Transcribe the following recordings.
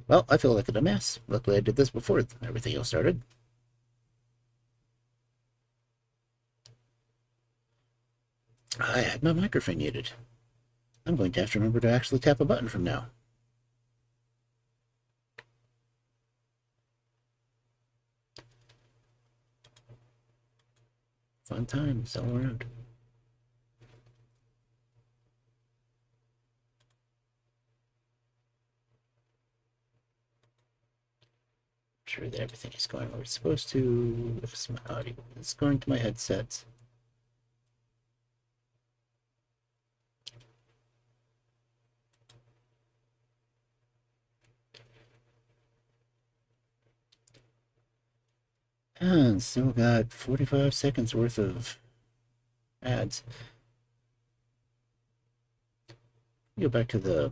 Well, I feel like a dumbass. Luckily I did this before everything else started. I had my microphone muted. I'm going to have to remember to actually tap a button from now. Fun times all around. Sure that everything is going where it's supposed to. If my audio is going to my headset. And still got 45 seconds worth of ads. Go back to the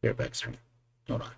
bareback screen. Hold on.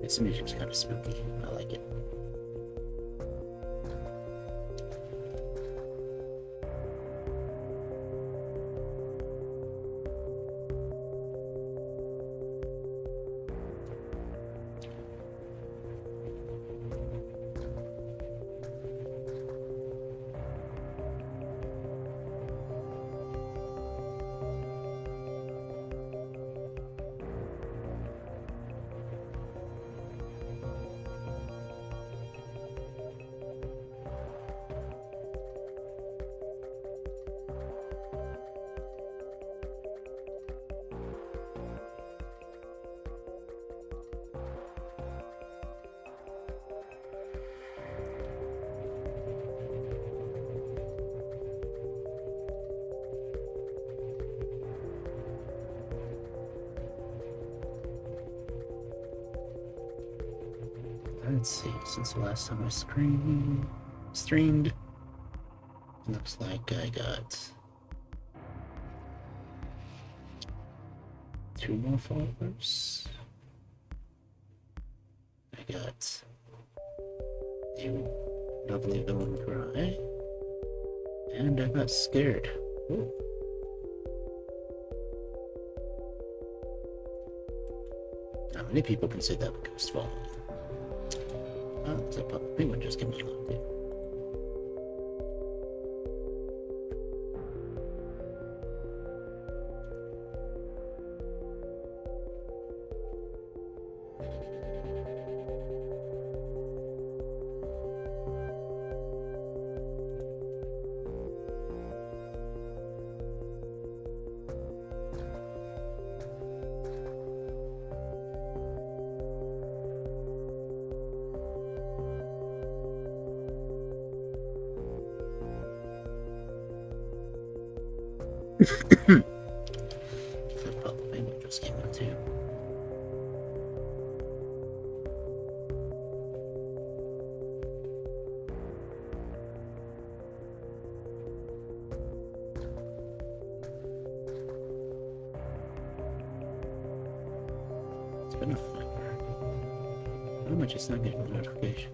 This music's kind of spooky. I like it. Let's see, since the last time I streamed, looks like I got 2 more followers. I got the lovely villain cry, and I got scared. Ooh. Not many people can say that with Ghost Fall. Oh, there's a puppet penguin just came along too. The puppet penguin just came out too. It's been a flipper. How much is not getting a notification?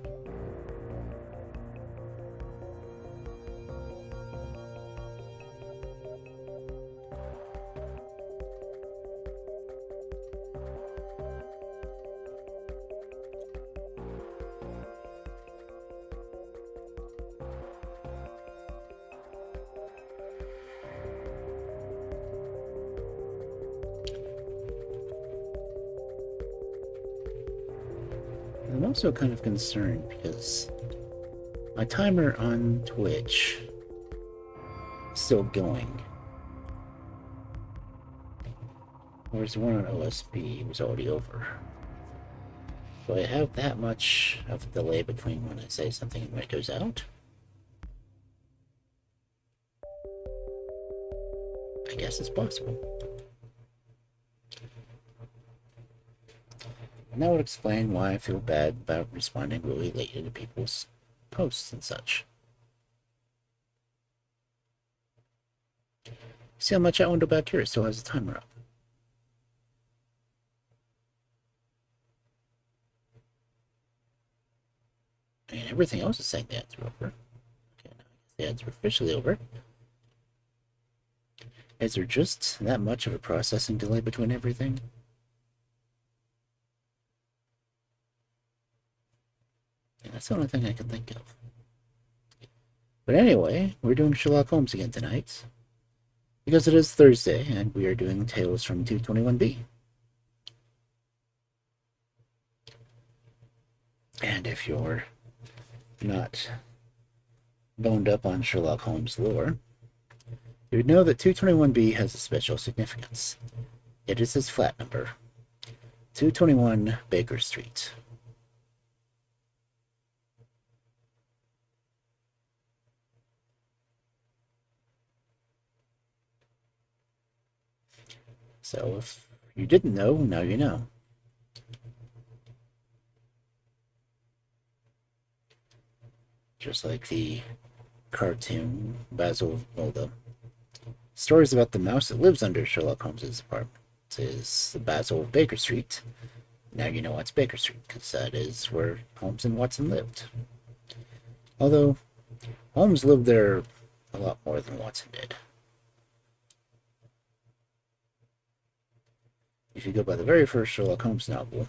I'm also kind of concerned because my timer on Twitch is still going. Whereas the one on OSB was already over. Do I have that much of a delay between when I say something and when it goes out? I guess it's possible. And that would explain why I feel bad about responding really late to people's posts and such. See how much that window back here still has a timer up. And everything else is saying the ads are over. Okay, now the ads are officially over. Is there just that much of a processing delay between everything? Yeah, that's the only thing I can think of. But anyway, we're doing Sherlock Holmes again tonight. Because it is Thursday, and we are doing Tales from 221B. And if you're not boned up on Sherlock Holmes lore, you would know that 221B has a special significance. It is his flat number, 221 Baker Street. So if you didn't know, now you know. Just like the cartoon Basil, well, the stories about the mouse that lives under Sherlock Holmes's apartment is the Basil of Baker Street. Now you know what's Baker Street, because that is where Holmes and Watson lived. Although, Holmes lived there a lot more than Watson did. If you go by the very first Sherlock Holmes novel,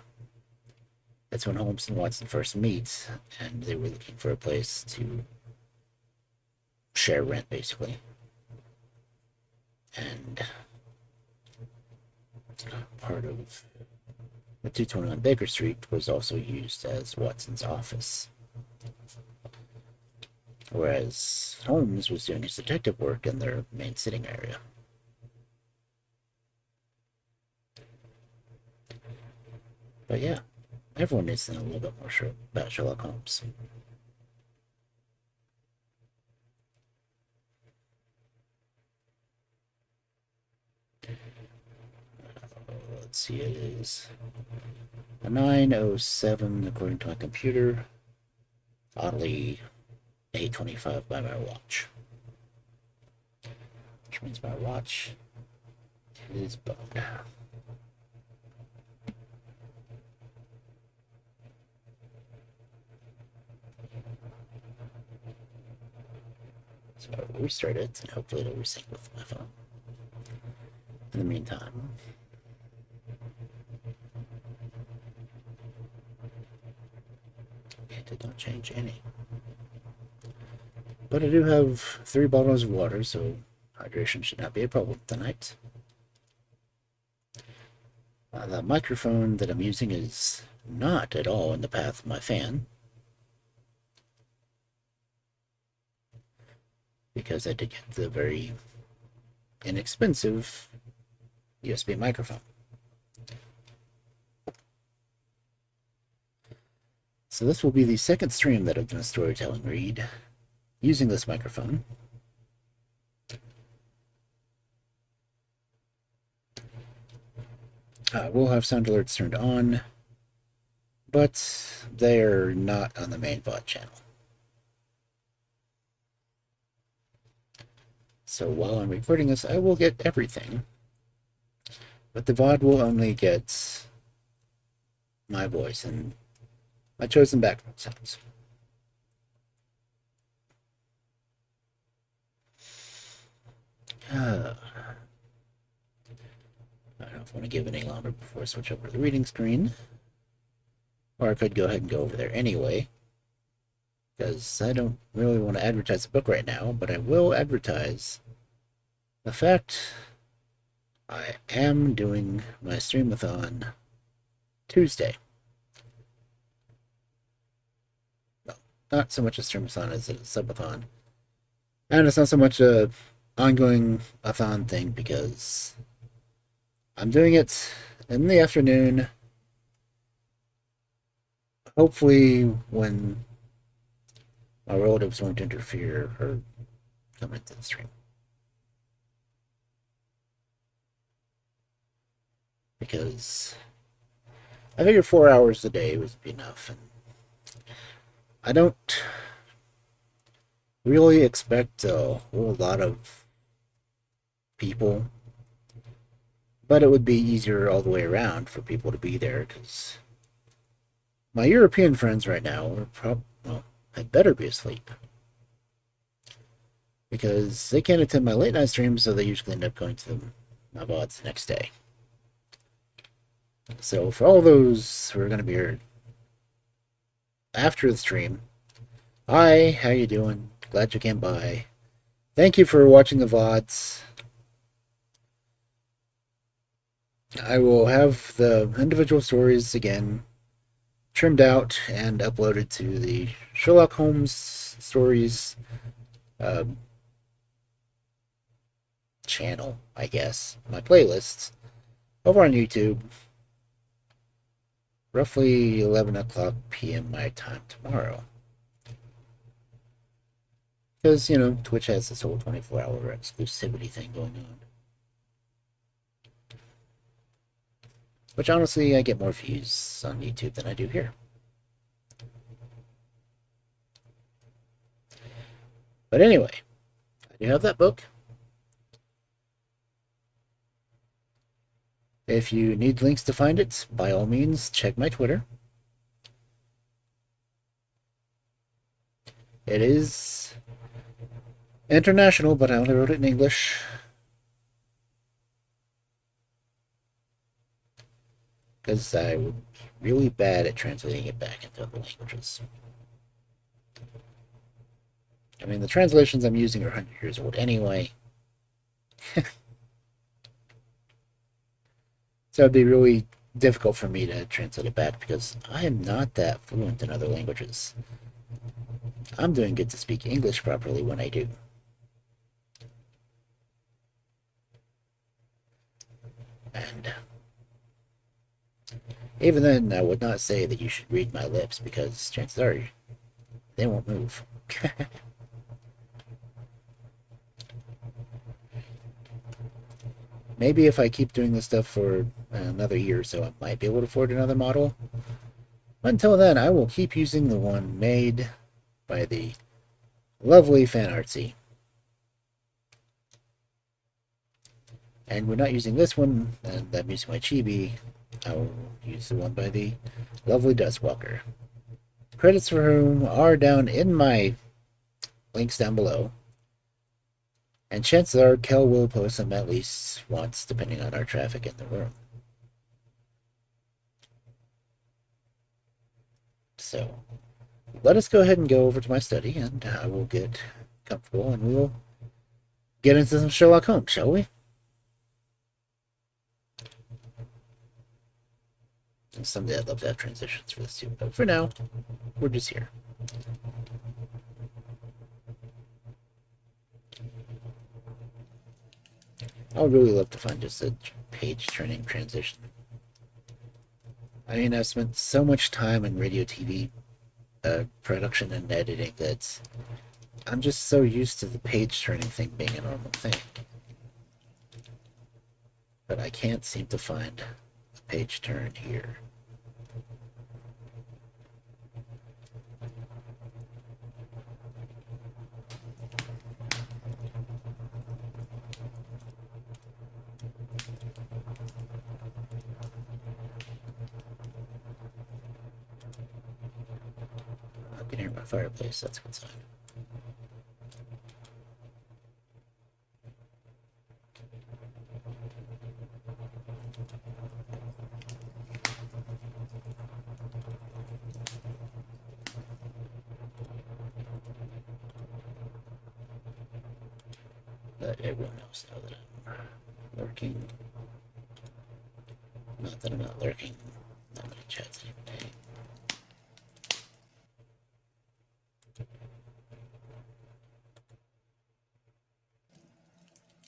that's when Holmes and Watson first meet, and they were looking for a place to share rent, basically. And part of the 221 Baker Street was also used as Watson's office. Whereas Holmes was doing his detective work in their main sitting area. But yeah, everyone needs to know a little bit more about Sherlock Holmes. Let's see, it is a 9:07 according to my computer. Oddly, 8:25 by my watch. Which means my watch is boned. So I'll restart it, and hopefully it'll resync with my phone. In the meantime, it did not change any. But I do have 3 bottles of water, so hydration should not be a problem tonight. The microphone that I'm using is not at all in the path of my fan, because I did get the very inexpensive USB microphone. So this will be the second stream that I've done a storytelling read using this microphone. We'll have sound alerts turned on, but they're not on the main VOD channel. So while I'm recording this, I will get everything, but the VOD will only get my voice and my chosen background sounds. I don't know if I want to give any longer before I switch over to the reading screen. Or I could go ahead and go over there anyway, because I don't really want to advertise the book right now, but I will advertise the fact I am doing my streamathon Tuesday. Well, not so much a streamathon as a subathon. And it's not so much a ongoing-a-thon thing, because I'm doing it in the afternoon, hopefully when my relatives won't interfere or come into the stream. Because I figure 4 hours a day would be enough. And I don't really expect a whole lot of people, but it would be easier all the way around for people to be there because my European friends right now are well, had better be asleep because they can't attend my late night streams, so they usually end up going to my VODs the next day. So for all those who are going to be here after the stream, hi, how you doing? Glad you came by. Thank you for watching the VODs. I will have the individual stories again trimmed out and uploaded to the Sherlock Holmes stories uh, channel, I guess, my playlists over on YouTube, roughly 11 o'clock p.m. my time tomorrow. Because, you know, Twitch has this whole 24-hour exclusivity thing going on. Which, honestly, I get more views on YouTube than I do here. But anyway, I do have that book. If you need links to find it, by all means, check my Twitter. It is international, but I only wrote it in English. Because I would be really bad at translating it back into other languages. I mean, the translations I'm using are 100 years old anyway. So it'd be really difficult for me to translate it back because I am not that fluent in other languages. I'm doing good to speak English properly when I do. And even then, I would not say that you should read my lips because chances are they won't move. Maybe if I keep doing this stuff for another year or so, I might be able to afford another model. But until then, I will keep using the one made by the lovely Fanartsy. And we're not using this one, and I'm using my chibi. I will use the one by the lovely Dustwalker. Credits for whom are down in my links down below. And chances are Kel will post them at least once, depending on our traffic in the room. So, let us go ahead and go over to my study, and I will get comfortable, and we will get into some Sherlock Holmes, shall we? And someday I'd love to have transitions for this too, but for now, we're just here. I would really love to find just a page-turning transition. I mean, I've spent so much time in radio TV production and editing that I'm just so used to the page-turning thing being a normal thing. But I can't seem to find a page turn here. I can hear my fireplace, that's a good sign. Let everyone else know that I'm lurking. Not that I'm not lurking. Not many chats anyway.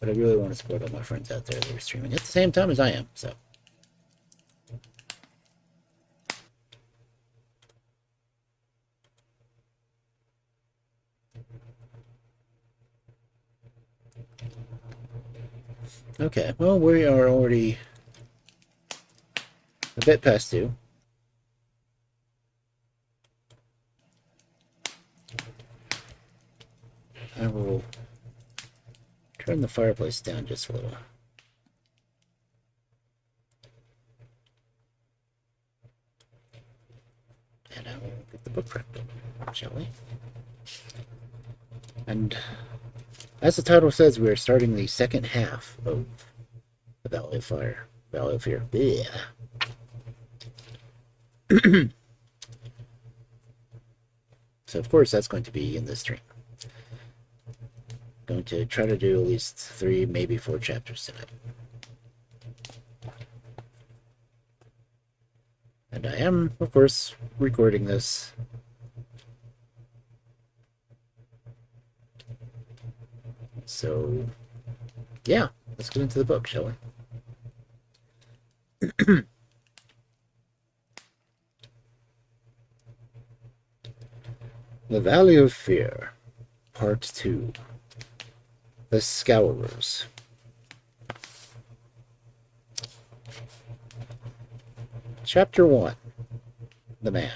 But I really want to support all my friends out there that are streaming at the same time as I am, so. Okay, well, we are already a bit past 2. I will turn the fireplace down just a little. And I will get the book prepped, shall we? And as the title says, we are starting the second half of the Valley of Fire. Valley of Fear. So, of course, that's going to be in this stream. Going to try to do at least 3, maybe 4 chapters tonight. And I am, of course, recording this. So, yeah, let's get into the book, shall we? The Valley of Fear, Part 2. The Scowrers. Chapter 1. The Man.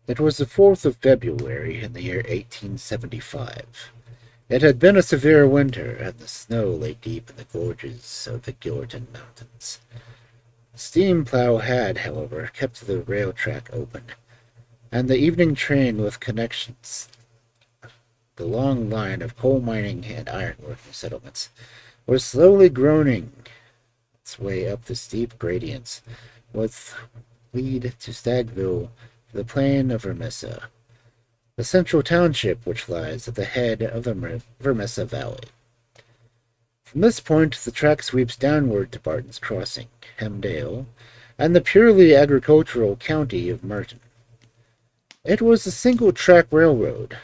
It was the 4th of February in the year 1875. It had been a severe winter, and the snow lay deep in the gorges of the Gillerton Mountains. The steam plow had, however, kept the rail track open, and the evening train with connections, the long line of coal mining and ironworking settlements, was slowly groaning its way up the steep gradients, which lead to Stagville, the plain of Vermissa, the central township which lies at the head of the Vermissa Valley. From this point, the track sweeps downward to Barton's Crossing, Hemdale, and the purely agricultural county of Merton. It was a single-track railroad,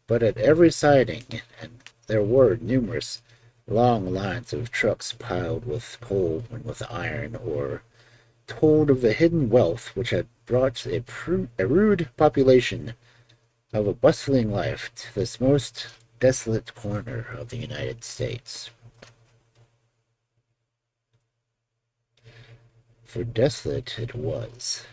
but at every siding, and there were numerous long lines of trucks piled with coal and with iron ore, told of the hidden wealth which had brought a rude population of a bustling life to this most desolate corner of the United States. For desolate it was.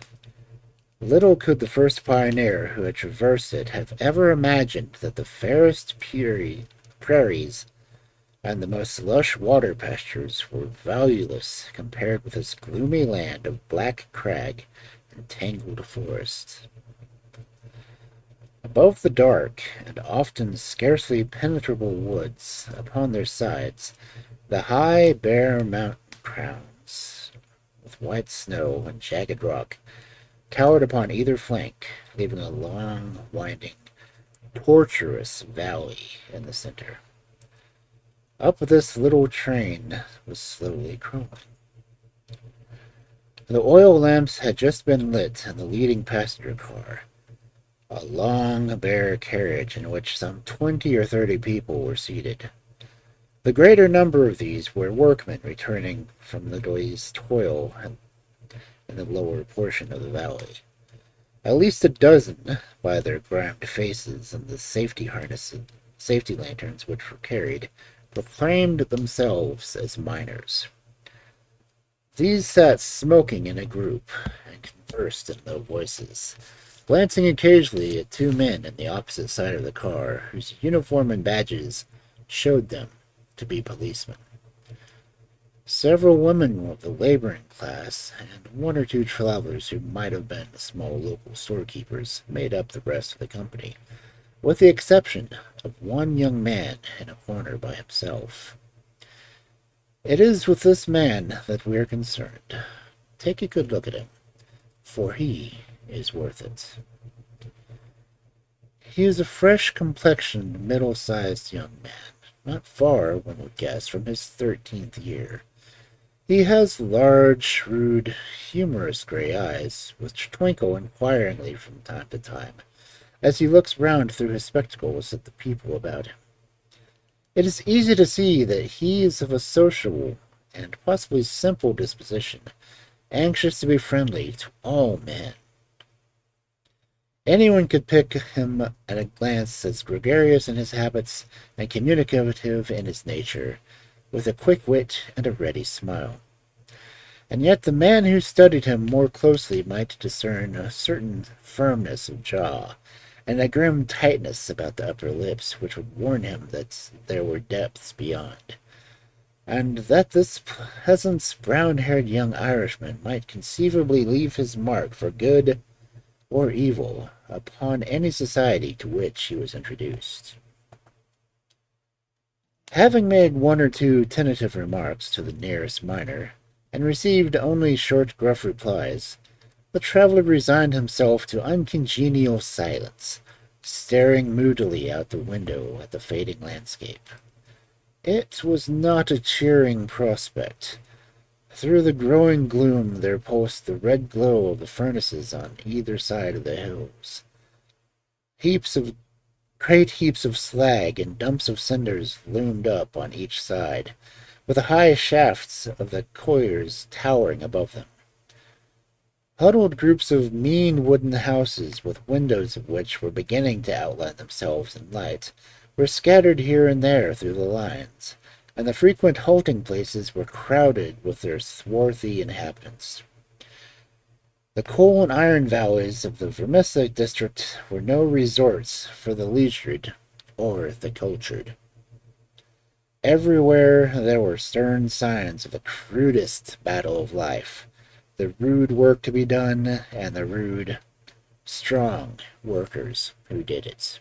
Little could the first pioneer who had traversed it have ever imagined that the fairest prairies and the most lush water pastures were valueless compared with this gloomy land of black crag and tangled forest. Above the dark and often scarcely penetrable woods upon their sides, the high, bare mountain crowns, with white snow and jagged rock, towered upon either flank, leaving a long, winding, tortuous valley in the center. Up this little train was slowly crawling. The oil lamps had just been lit in the leading passenger car, a long, bare carriage in which some 20 or 30 people were seated. The greater number of these were workmen returning from the day's toil in the lower portion of the valley. At least a dozen, by their grimed faces and the safety lanterns which were carried, proclaimed themselves as miners. These sat smoking in a group and conversed in low voices, glancing occasionally at 2 men on the opposite side of the car, whose uniform and badges showed them to be policemen. Several women of the laboring class, and 1 or 2 travelers who might have been small local storekeepers, made up the rest of the company, with the exception of 1 young man in a corner by himself. It is with this man that we are concerned. Take a good look at him, for he is worth it. He is a fresh-complexioned, middle-sized young man, not far, one would guess, from his 13th year. He has large, shrewd, humorous gray eyes, which twinkle inquiringly from time to time, as he looks round through his spectacles at the people about him. It is easy to see that he is of a sociable and possibly simple disposition, anxious to be friendly to all men. Anyone could pick him at a glance as gregarious in his habits and communicative in his nature, with a quick wit and a ready smile. And yet the man who studied him more closely might discern a certain firmness of jaw, and a grim tightness about the upper lips which would warn him that there were depths beyond, and that this peasant's brown-haired young Irishman might conceivably leave his mark for good or evil upon any society to which he was introduced. Having made one or two tentative remarks to the nearest miner, and received only short, gruff replies, the traveler resigned himself to uncongenial silence, staring moodily out the window at the fading landscape. It was not a cheering prospect. Through the growing gloom there pulsed the red glow of the furnaces on either side of the hills. Great heaps of slag and dumps of cinders loomed up on each side, with the high shafts of the colliers towering above them. Huddled groups of mean wooden houses, with windows of which were beginning to outline themselves in light, were scattered here and there through the lines, and the frequent halting places were crowded with their swarthy inhabitants. The coal and iron valleys of the Vermissa district were no resorts for the leisured or the cultured. Everywhere there were stern signs of the crudest battle of life, the rude work to be done, and the rude, strong workers who did it.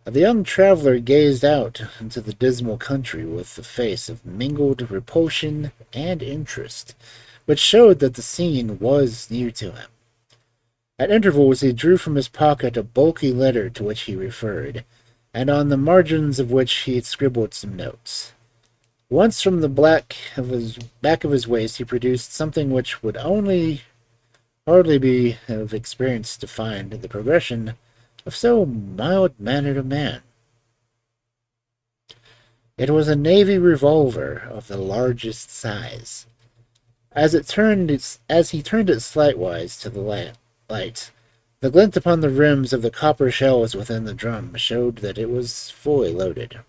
The young traveler gazed out into the dismal country with a face of mingled repulsion and interest, which showed that the scene was new to him. At intervals he drew from his pocket a bulky letter to which he referred, and on the margins of which he had scribbled some notes. Once from the back of his waist he produced something which would hardly be of experience to find the progression of so mild-mannered a man. It was a navy revolver of the largest size. As he turned it slightwise to the light, the glint upon the rims of the copper shells within the drum showed that it was fully loaded.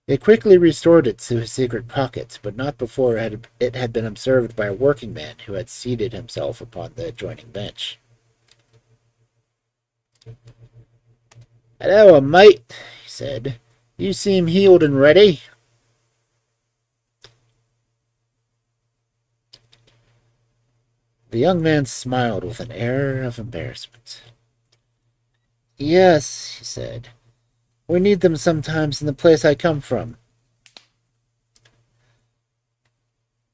He quickly restored it to his secret pocket, but not before it had been observed by a working man who had seated himself upon the adjoining bench. "Hello, mate," he said. "You seem healed and ready." The young man smiled with an air of embarrassment. "Yes," he said. "We need them sometimes in the place I come from."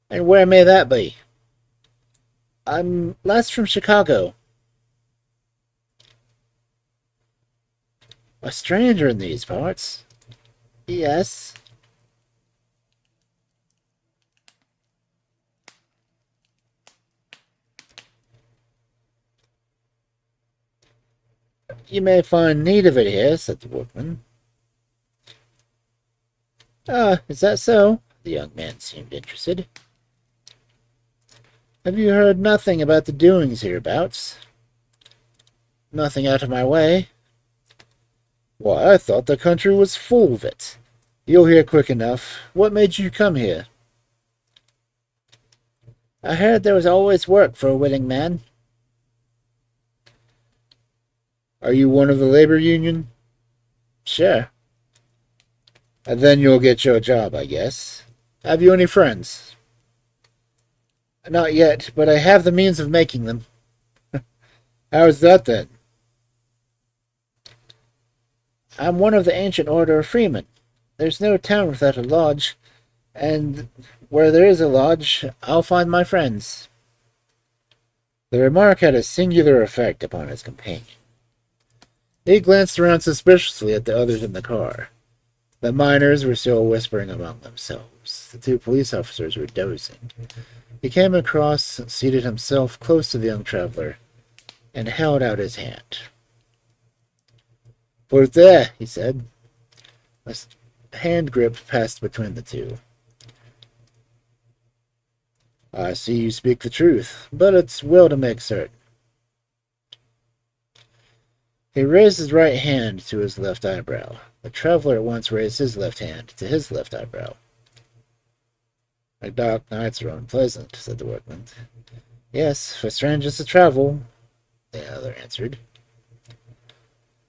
"And where may that be?" "I'm last from Chicago." "A stranger in these parts?" "Yes." "You may find need of it here," said the workman. "Ah, is that so?" The young man seemed interested. "Have you heard nothing about the doings hereabouts?" "Nothing out of my way." "Why, I thought the country was full of it. You'll hear quick enough. What made you come here?" "I heard there was always work for a willing man." "Are you one of the labor union?" "Sure." "Then you'll get your job, I guess. Have you any friends?" "Not yet, but I have the means of making them." "How's that, then?" "I'm one of the ancient order of freemen. There's no town without a lodge, and where there is a lodge, I'll find my friends." The remark had a singular effect upon his companion. He glanced around suspiciously at the others in the car. The miners were still whispering among themselves. The two police officers were dozing. He came across and seated himself close to the young traveler. and held out his hand. "Put it there," he said. A hand grip passed between the two. "I see you speak the truth, but it's well to make certain." He raised his right hand to his left eyebrow. The traveler at once raised his left hand to his left eyebrow. "The dark nights are unpleasant," said the workman. "Yes, for strangers to travel," the other answered.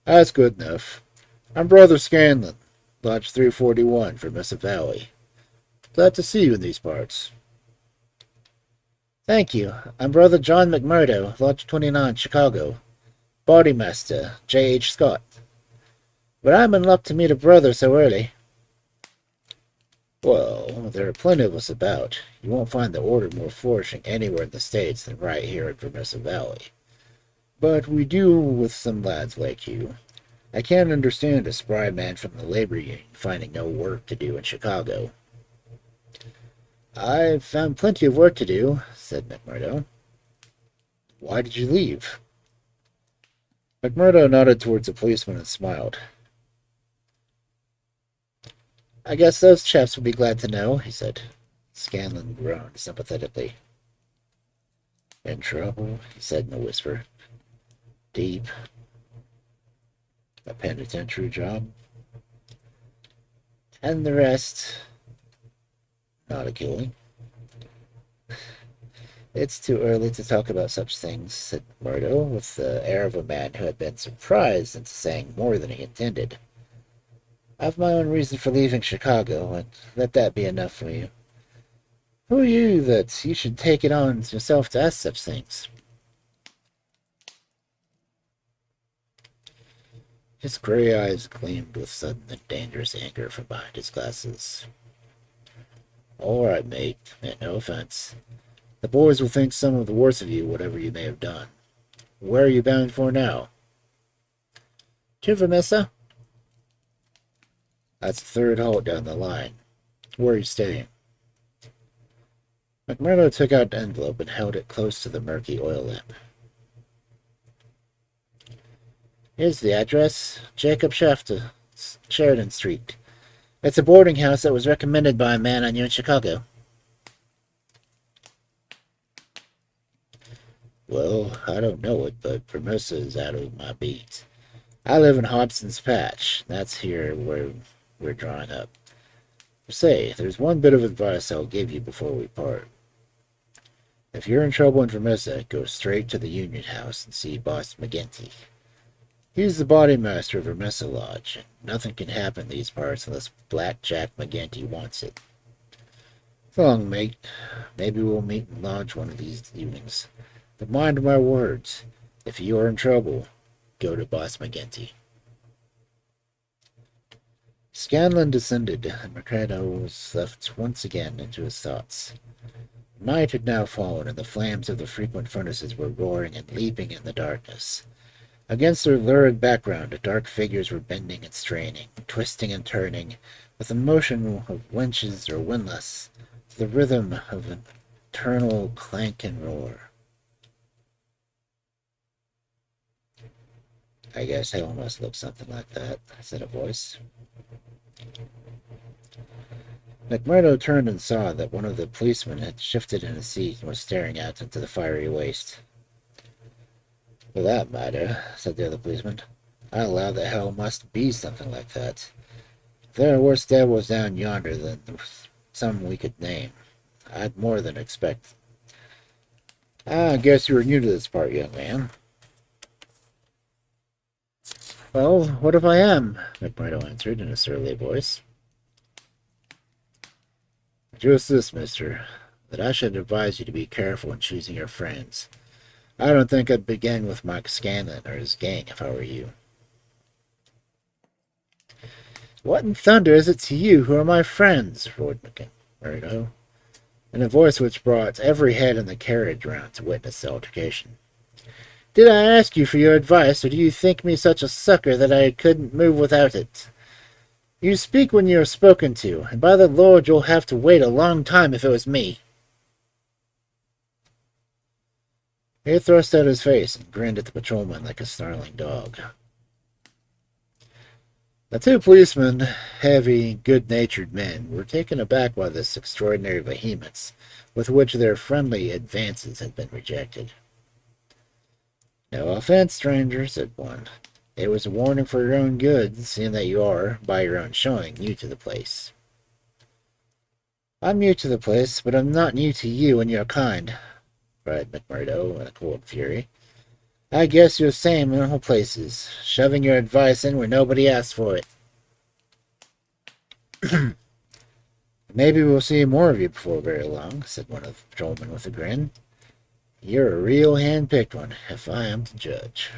"That's good enough. I'm Brother Scanlon, Lodge 341, Vermissa Valley. Glad to see you in these parts." "Thank you. I'm Brother John McMurdo, Lodge 29, Chicago. Bodymaster, J.H. Scott. But I'm in luck to meet a brother so early." "Well, there are plenty of us about. You won't find the order more flourishing anywhere in the States than right here in Vermissa Valley. But we do with some lads like you. I can't understand a spry man from the labor union finding no work to do in Chicago." "I've found plenty of work to do," said McMurdo. "Why did you leave?" McMurdo nodded towards the policeman and smiled. "I guess those chaps would be glad to know," he said. Scanlon groaned sympathetically. "In trouble?" he said in a whisper. "Deep. A penitentiary job?" "And the rest." "Not a killing?" "It's too early to talk about such things," said Murdo, with the air of a man who had been surprised into saying more than he intended. "I've my own reason for leaving Chicago, and let that be enough for you. Who are you that you should take it on yourself to ask such things?" His gray eyes gleamed with sudden and dangerous anger from behind his glasses. "All right, mate. Meant no offense. The boys will think some of the worst of you, whatever you may have done. Where are you bound for now?" "To Vermissa." "That's the third halt down the line. Where are you staying?" McMurdo took out an envelope and held it close to the murky oil lamp. "Here's the address. Jacob Shafter, Sheridan Street. It's a boarding house that was recommended by a man I knew in Chicago." "Well, I don't know it, but Vermissa is out of my beat. I live in Hobson's Patch. That's here where we're drawing up. Say, there's one bit of advice I'll give you before we part. If you're in trouble in Vermissa, go straight to the Union House and see Boss McGinty. He's the Bodymaster of Vermissa Lodge, and nothing can happen in these parts unless Black Jack McGinty wants it. So long, mate. Maybe we'll meet in Lodge one of these evenings. But mind my words, if you're in trouble, go to Boss McGinty." Scanlon descended, and Mercado was left once again into his thoughts. Night had now fallen, and the flames of the frequent furnaces were roaring and leaping in the darkness. Against their lurid background, dark figures were bending and straining, twisting and turning, with the motion of winches or windlass, to the rhythm of an eternal clank and roar. "I guess hell must look something like that," said a voice. McMurdo turned and saw that one of the policemen had shifted in his seat and was staring out into the fiery waste. "For that matter," said the other policeman, "I allow that hell must be something like that. There are worse devils down yonder than some we could name. I'd more than expect." "I guess you are new to this part, young man." "Well, what if I am?" McMurdo answered in a surly voice. "Just this, mister, that I should advise you to be careful in choosing your friends. I don't think I'd begin with Mike Scanlon or his gang if I were you." "What in thunder is it to you who are my friends?" roared McMurdo, in a voice which brought every head in the carriage round to witness the altercation. "Did I ask you for your advice, or do you think me such a sucker that I couldn't move without it? You speak when you are spoken to, and by the Lord you'll have to wait a long time if it was me." He thrust out his face and grinned at the patrolman like a snarling dog. The two policemen, heavy, good-natured men, were taken aback by this extraordinary vehemence with which their friendly advances had been rejected. "No offense, stranger," said one. "It was a warning for your own good, seeing that you are, by your own showing, new to the place." "I'm new to the place, but I'm not new to you and your kind," cried McMurdo in a cold fury. "I guess you're the same in all places, shoving your advice in where nobody asked for it." "Maybe we'll see more of you before very long," said one of the patrolmen with a grin. "You're a real hand-picked one, if I am to judge."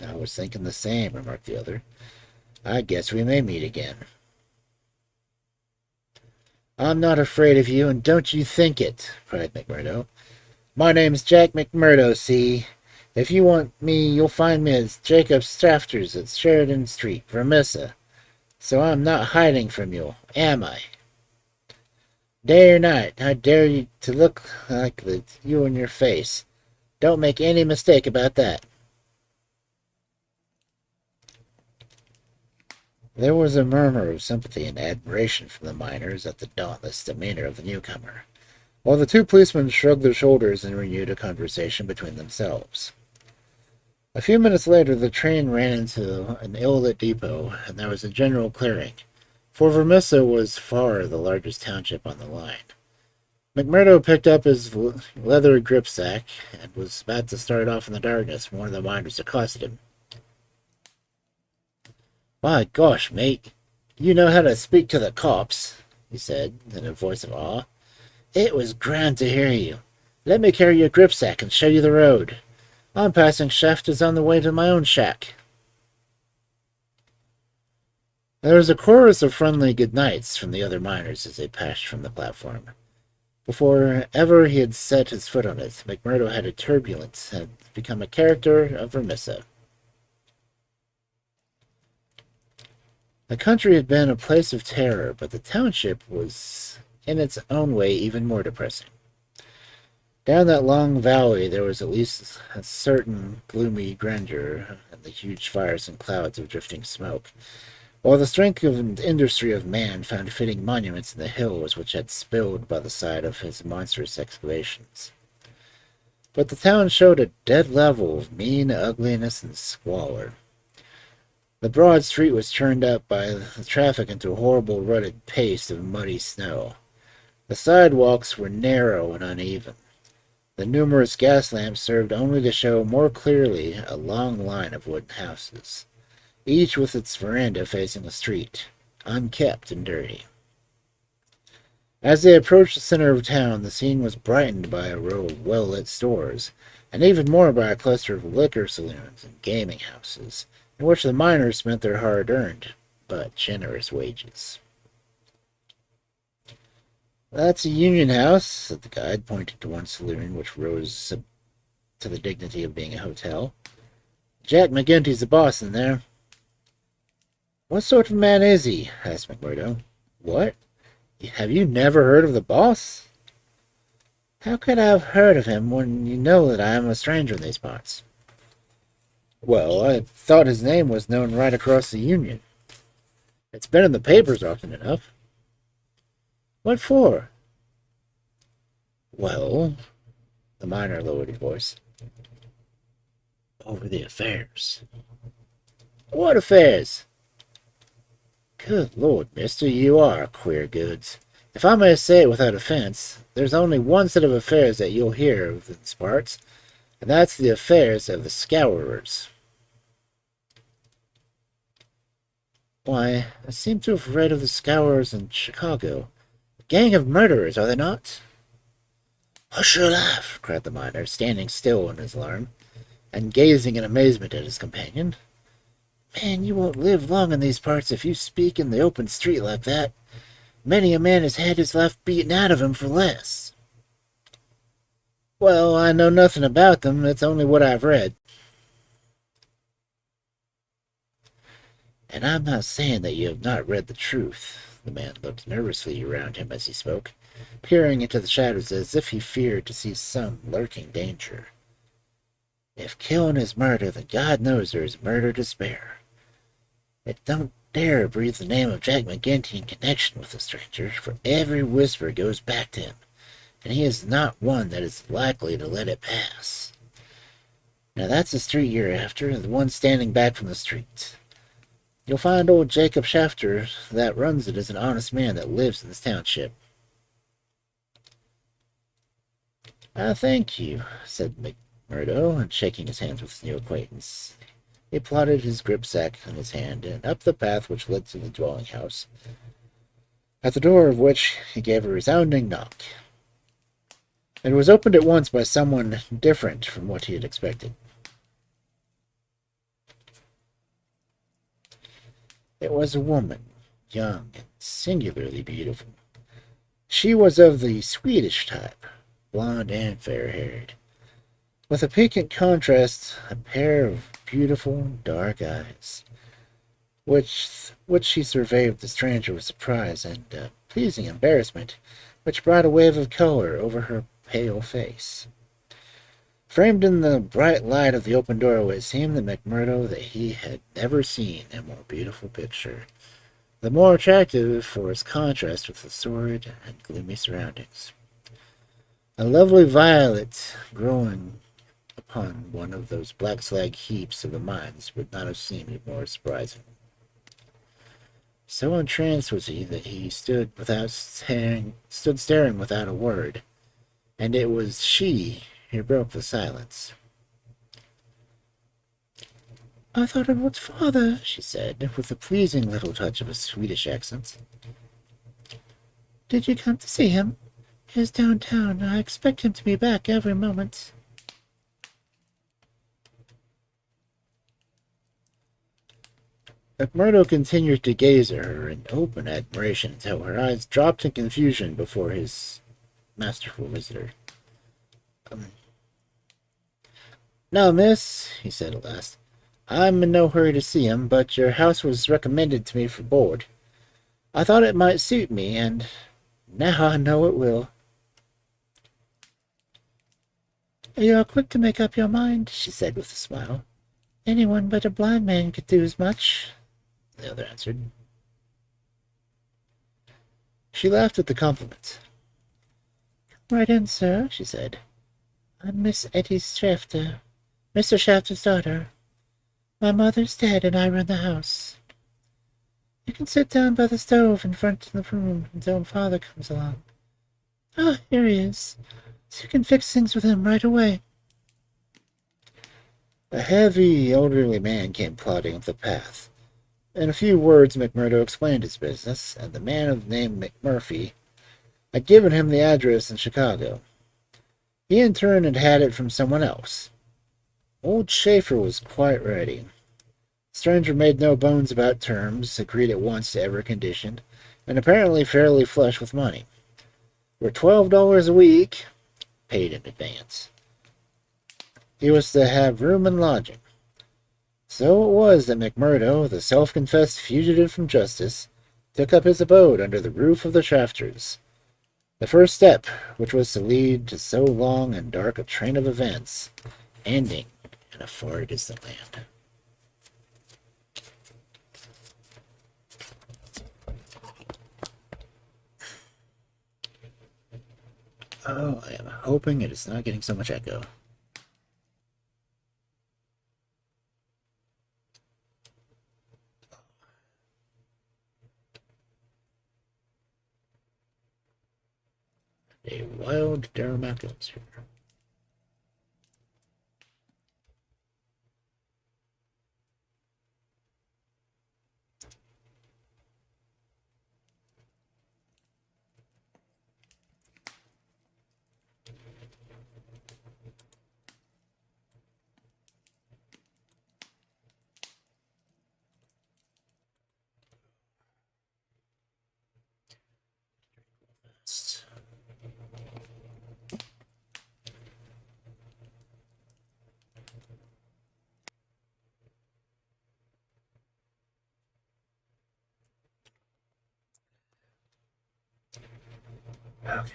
"I was thinking the same," remarked the other. "I guess we may meet again." "I'm not afraid of you, and don't you think it," cried McMurdo. "My name's Jack McMurdo, see? If you want me, you'll find me at Jacob Strafter's at Sheridan Street, Vermissa. So I'm not hiding from you, am I? Day or night, I dare you to look like you in your face. Don't make any mistake about that." There was a murmur of sympathy and admiration from the miners at the dauntless demeanor of the newcomer, while the two policemen shrugged their shoulders and renewed a conversation between themselves. A few minutes later, the train ran into an ill-lit depot, and there was a general clearing, for Vermissa was far the largest township on the line. McMurdo picked up his leather gripsack and was about to start off in the darkness when one of the miners accosted him. "My gosh, mate, you know how to speak to the cops," he said, in a voice of awe. "It was grand to hear you. Let me carry your gripsack and show you the road. I'm passing Shafters on the way to my own shack." There was a chorus of friendly good nights from the other miners as they passed from the platform. Before ever he had set his foot on it, McMurdo had a turbulence and become a character of Vermissa. The country had been a place of terror, but the township was, in its own way, even more depressing. Down that long valley there was at least a certain gloomy grandeur and the huge fires and clouds of drifting smoke, while the strength and industry of man found fitting monuments in the hills which had spilled by the side of his monstrous excavations. But the town showed a dead level of mean ugliness and squalor. The broad street was churned up by the traffic into a horrible rutted paste of muddy snow. The sidewalks were narrow and uneven. The numerous gas lamps served only to show more clearly a long line of wooden houses, each with its veranda facing the street, unkept and dirty. As they approached the center of town, the scene was brightened by a row of well-lit stores, and even more by a cluster of liquor saloons and gaming houses, in which the miners spent their hard-earned, but generous wages. "That's a union house," said the guide, pointing to one saloon which rose to the dignity of being a hotel. "Jack McGinty's the boss in there." "What sort of man is he?" asked McMurdo. "What? Have you never heard of the boss?" "How could I have heard of him when you know that I am a stranger in these parts?" "Well, I thought his name was known right across the Union. It's been in the papers often enough." "What for?" "Well," the miner lowered his voice, "over the affairs." "What affairs?" "Good Lord, mister, you are queer goods. If I may say it without offense, there's only one set of affairs that you'll hear of in these parts, and that's the affairs of the Scowrers." "Why, I seem to have read of the Scowrers in Chicago. A gang of murderers, are they not?" "Hush your laugh!" cried the miner, standing still in his alarm, and gazing in amazement at his companion. "Man, you won't live long in these parts if you speak in the open street like that. Many a man has had his life beaten out of him for less." "Well, I know nothing about them. It's only what I've read." "And I'm not saying that you have not read the truth. The man looked nervously around him as he spoke, peering into the shadows as if he feared to see some lurking danger. If killing is murder, then God knows there is murder to spare. It don't dare breathe the name of Jack McGinty in connection with a stranger, for every whisper goes back to him, and he is not one that is likely to let it pass. Now that's the street you're after, the one standing back from the street. You'll find old Jacob Shafter that runs it as an honest man that lives in this township. Thank you, said McMurdo, and shaking his hands with his new acquaintance. He plotted his gripsack in his hand and up the path which led to the dwelling house, at the door of which he gave a resounding knock. It was opened at once by someone different from what he had expected. It was a woman, young and singularly beautiful. She was of the Swedish type, blonde and fair-haired, with a piquant contrast, a pair of beautiful dark eyes, which she surveyed the stranger with surprise and pleasing embarrassment, which brought a wave of color over her pale face. Framed in the bright light of the open doorway, it seemed to McMurdo that he had never seen a more beautiful picture, the more attractive for its contrast with the sordid and gloomy surroundings. A lovely violet growing upon one of those black slag heaps of the mines would not have seemed more surprising. So entranced was he that he stood staring without a word, and it was she who broke the silence. "I thought it was father," she said, with a pleasing little touch of a Swedish accent. "Did you come to see him? He is downtown. I expect him to be back every moment." McMurdo continued to gaze at her in open admiration until her eyes dropped in confusion before his masterful visitor. "No, miss," he said at last. "I'm in no hurry to see him, but your house was recommended to me for board. I thought it might suit me, and now I know it will." "You are quick to make up your mind," she said with a smile. "Anyone but a blind man could do as much," the other answered. She laughed at the compliment. "Come right in, sir," she said. "I'm Miss Etty Shafter, Mr. Shafter's daughter. My mother's dead, and I run the house. You can sit down by the stove in front of the room until father comes along. Ah, here he is. So you can fix things with him right away." A heavy, elderly man came plodding up the path. In a few words, McMurdo explained his business, and the man of the name McMurphy had given him the address in Chicago. He in turn had had it from someone else. Old Schaefer was quite ready. The stranger made no bones about terms, agreed at once to every condition, and apparently fairly flush with money. For $12 a week, paid in advance, he was to have room and lodging. So it was that McMurdo, the self-confessed fugitive from justice, took up his abode under the roof of the Shafters. The first step, which was to lead to so long and dark a train of events, ending in a far distant land. Oh, I am hoping it is not getting so much echo. A wild Daramackles here. Okay.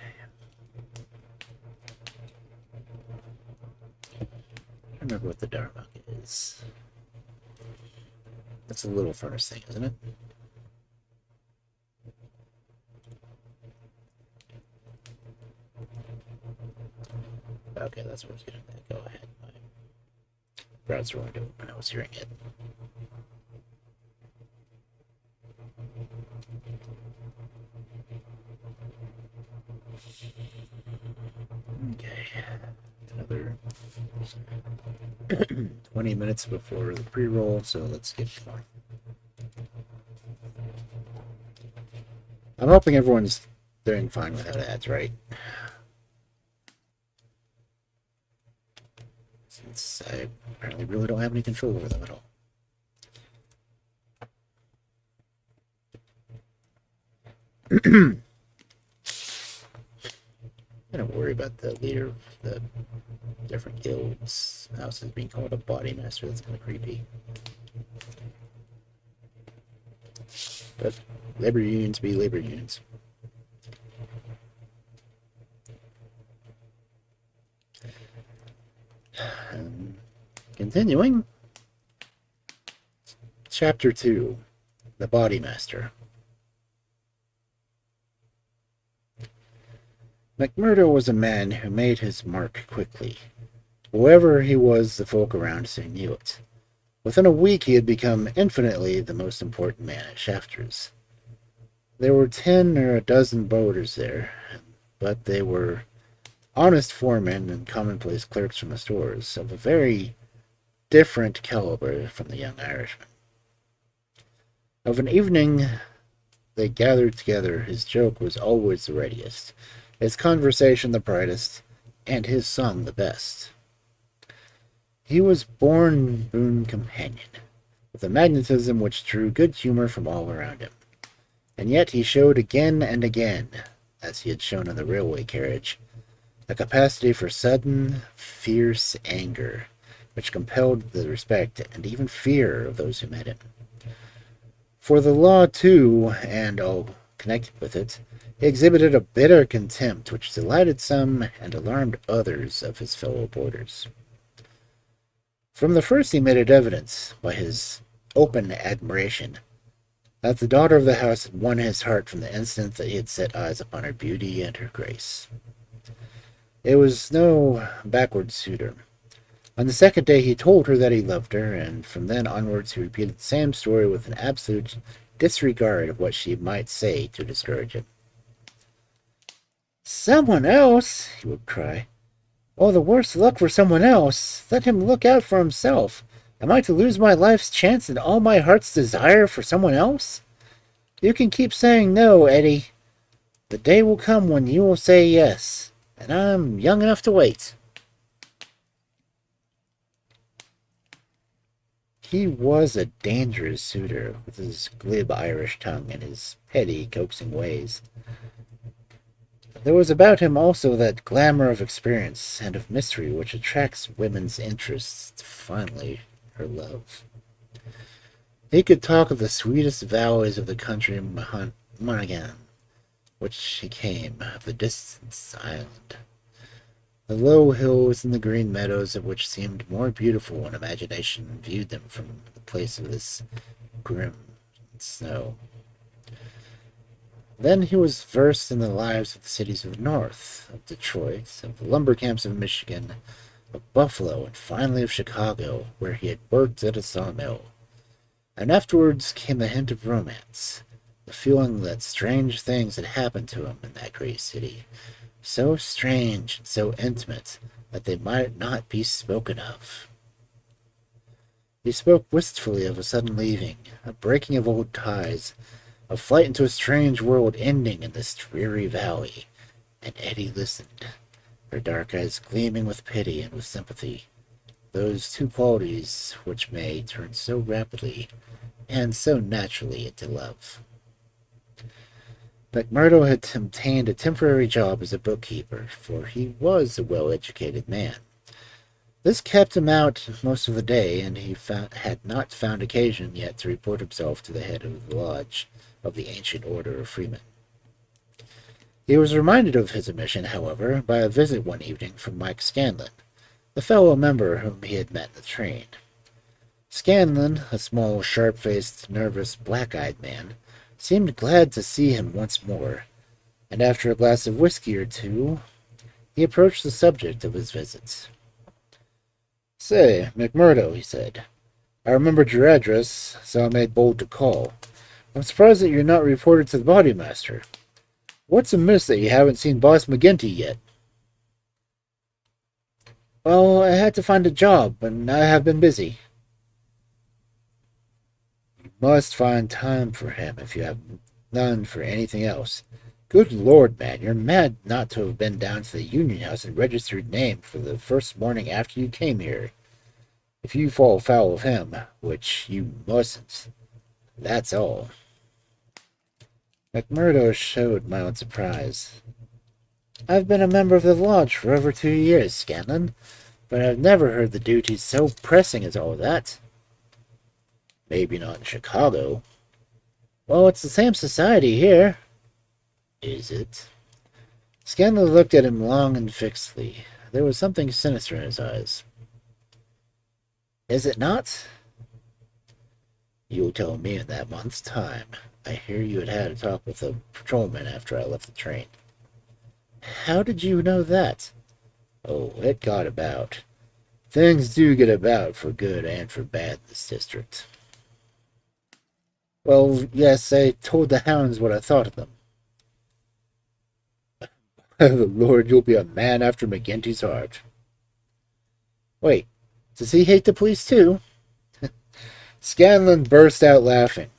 I remember what the Dharma is. That's a little furnace thing, isn't it? Okay, that's what I was getting at. Go ahead. My browser window when I was hearing it. Okay. Another 20 minutes before the pre-roll, so let's get going. I'm hoping everyone's doing fine without ads, right? Since I apparently really don't have any control over them at all. I don't worry about the leader of the different guilds houses being called a Bodymaster. That's kind of creepy. But labor unions be labor unions. Continuing. Chapter 2. The Bodymaster. McMurdo was a man who made his mark quickly. Whoever he was, the folk around soon knew it. Within a week he had become infinitely the most important man at Shafters. There were 10 or a dozen boaters there, but they were honest foremen and commonplace clerks from the stores, of a very different caliber from the young Irishman. Of an evening they gathered together, his joke was always the readiest, his conversation the brightest, and his song the best. He was born boon companion, with a magnetism which drew good humor from all around him. And yet he showed again and again, as he had shown in the railway carriage, a capacity for sudden, fierce anger, which compelled the respect and even fear of those who met him. For the law, too, and all connected with it, he exhibited a bitter contempt which delighted some and alarmed others of his fellow boarders. From the first he made it evident, by his open admiration, that the daughter of the house had won his heart from the instant that he had set eyes upon her beauty and her grace. It was no backward suitor. On the second day he told her that he loved her, and from then onwards he repeated the same story with an absolute disregard of what she might say to discourage him. "Someone else!" he would cry. "Oh, the worse luck for someone else! Let him look out for himself! Am I to lose my life's chance and all my heart's desire for someone else? You can keep saying no, Eddie. The day will come when you will say yes, and I'm young enough to wait." He was a dangerous suitor, with his glib Irish tongue and his petty, coaxing ways. There was about him also that glamour of experience and of mystery which attracts women's interest, finally, her love. He could talk of the sweetest valleys of the country Monaghan, which he came, of the distant island, the low hills and the green meadows of which seemed more beautiful when imagination viewed them from the place of this grim snow. Then he was versed in the lives of the cities of the North, of Detroit, of the lumber camps of Michigan, of Buffalo, and finally of Chicago, where he had worked at a sawmill. And afterwards came the hint of romance, the feeling that strange things had happened to him in that great city, so strange and so intimate that they might not be spoken of. He spoke wistfully of a sudden leaving, a breaking of old ties, a flight into a strange world ending in this dreary valley, and Eddie listened, her dark eyes gleaming with pity and with sympathy, those two qualities which may turn so rapidly and so naturally into love. McMurdo had obtained a temporary job as a bookkeeper, for he was a well-educated man. This kept him out most of the day, and he had not found occasion yet to report himself to the head of the lodge of the ancient order of freemen. He was reminded of his omission, however, by a visit one evening from Mike Scanlon, the fellow member whom he had met in the train. Scanlon, a small, sharp-faced, nervous, black-eyed man, seemed glad to see him once more, and after a glass of whiskey or two, he approached the subject of his visits. "Say, McMurdo," he said, "I remembered your address, so I made bold to call. I'm surprised that you're not reported to the Bodymaster. What's amiss that you haven't seen Boss McGinty yet?" "Well, I had to find a job, and I have been busy." "You must find time for him if you have none for anything else. Good Lord, man, you're mad not to have been down to the Union House and registered name for the first morning after you came here. If you fall foul of him, which you mustn't, that's all." McMurdo showed mild surprise. "I've been a member of the lodge for over 2 years, Scanlon, but I've never heard the duties so pressing as all that." "Maybe not in Chicago." "Well, it's the same society here." "Is it?" Scanlon looked at him long and fixedly. There was something sinister in his eyes. "Is it not?" "You'll tell me in that month's time. I hear you had a talk with a patrolman after I left the train." "How did you know that?" "Oh, it got about. Things do get about for good and for bad in this district." "Well, yes, I told the hounds what I thought of them." "The Lord, you'll be a man after McGinty's heart." "Wait, does he hate the police too?" Scanlon burst out laughing.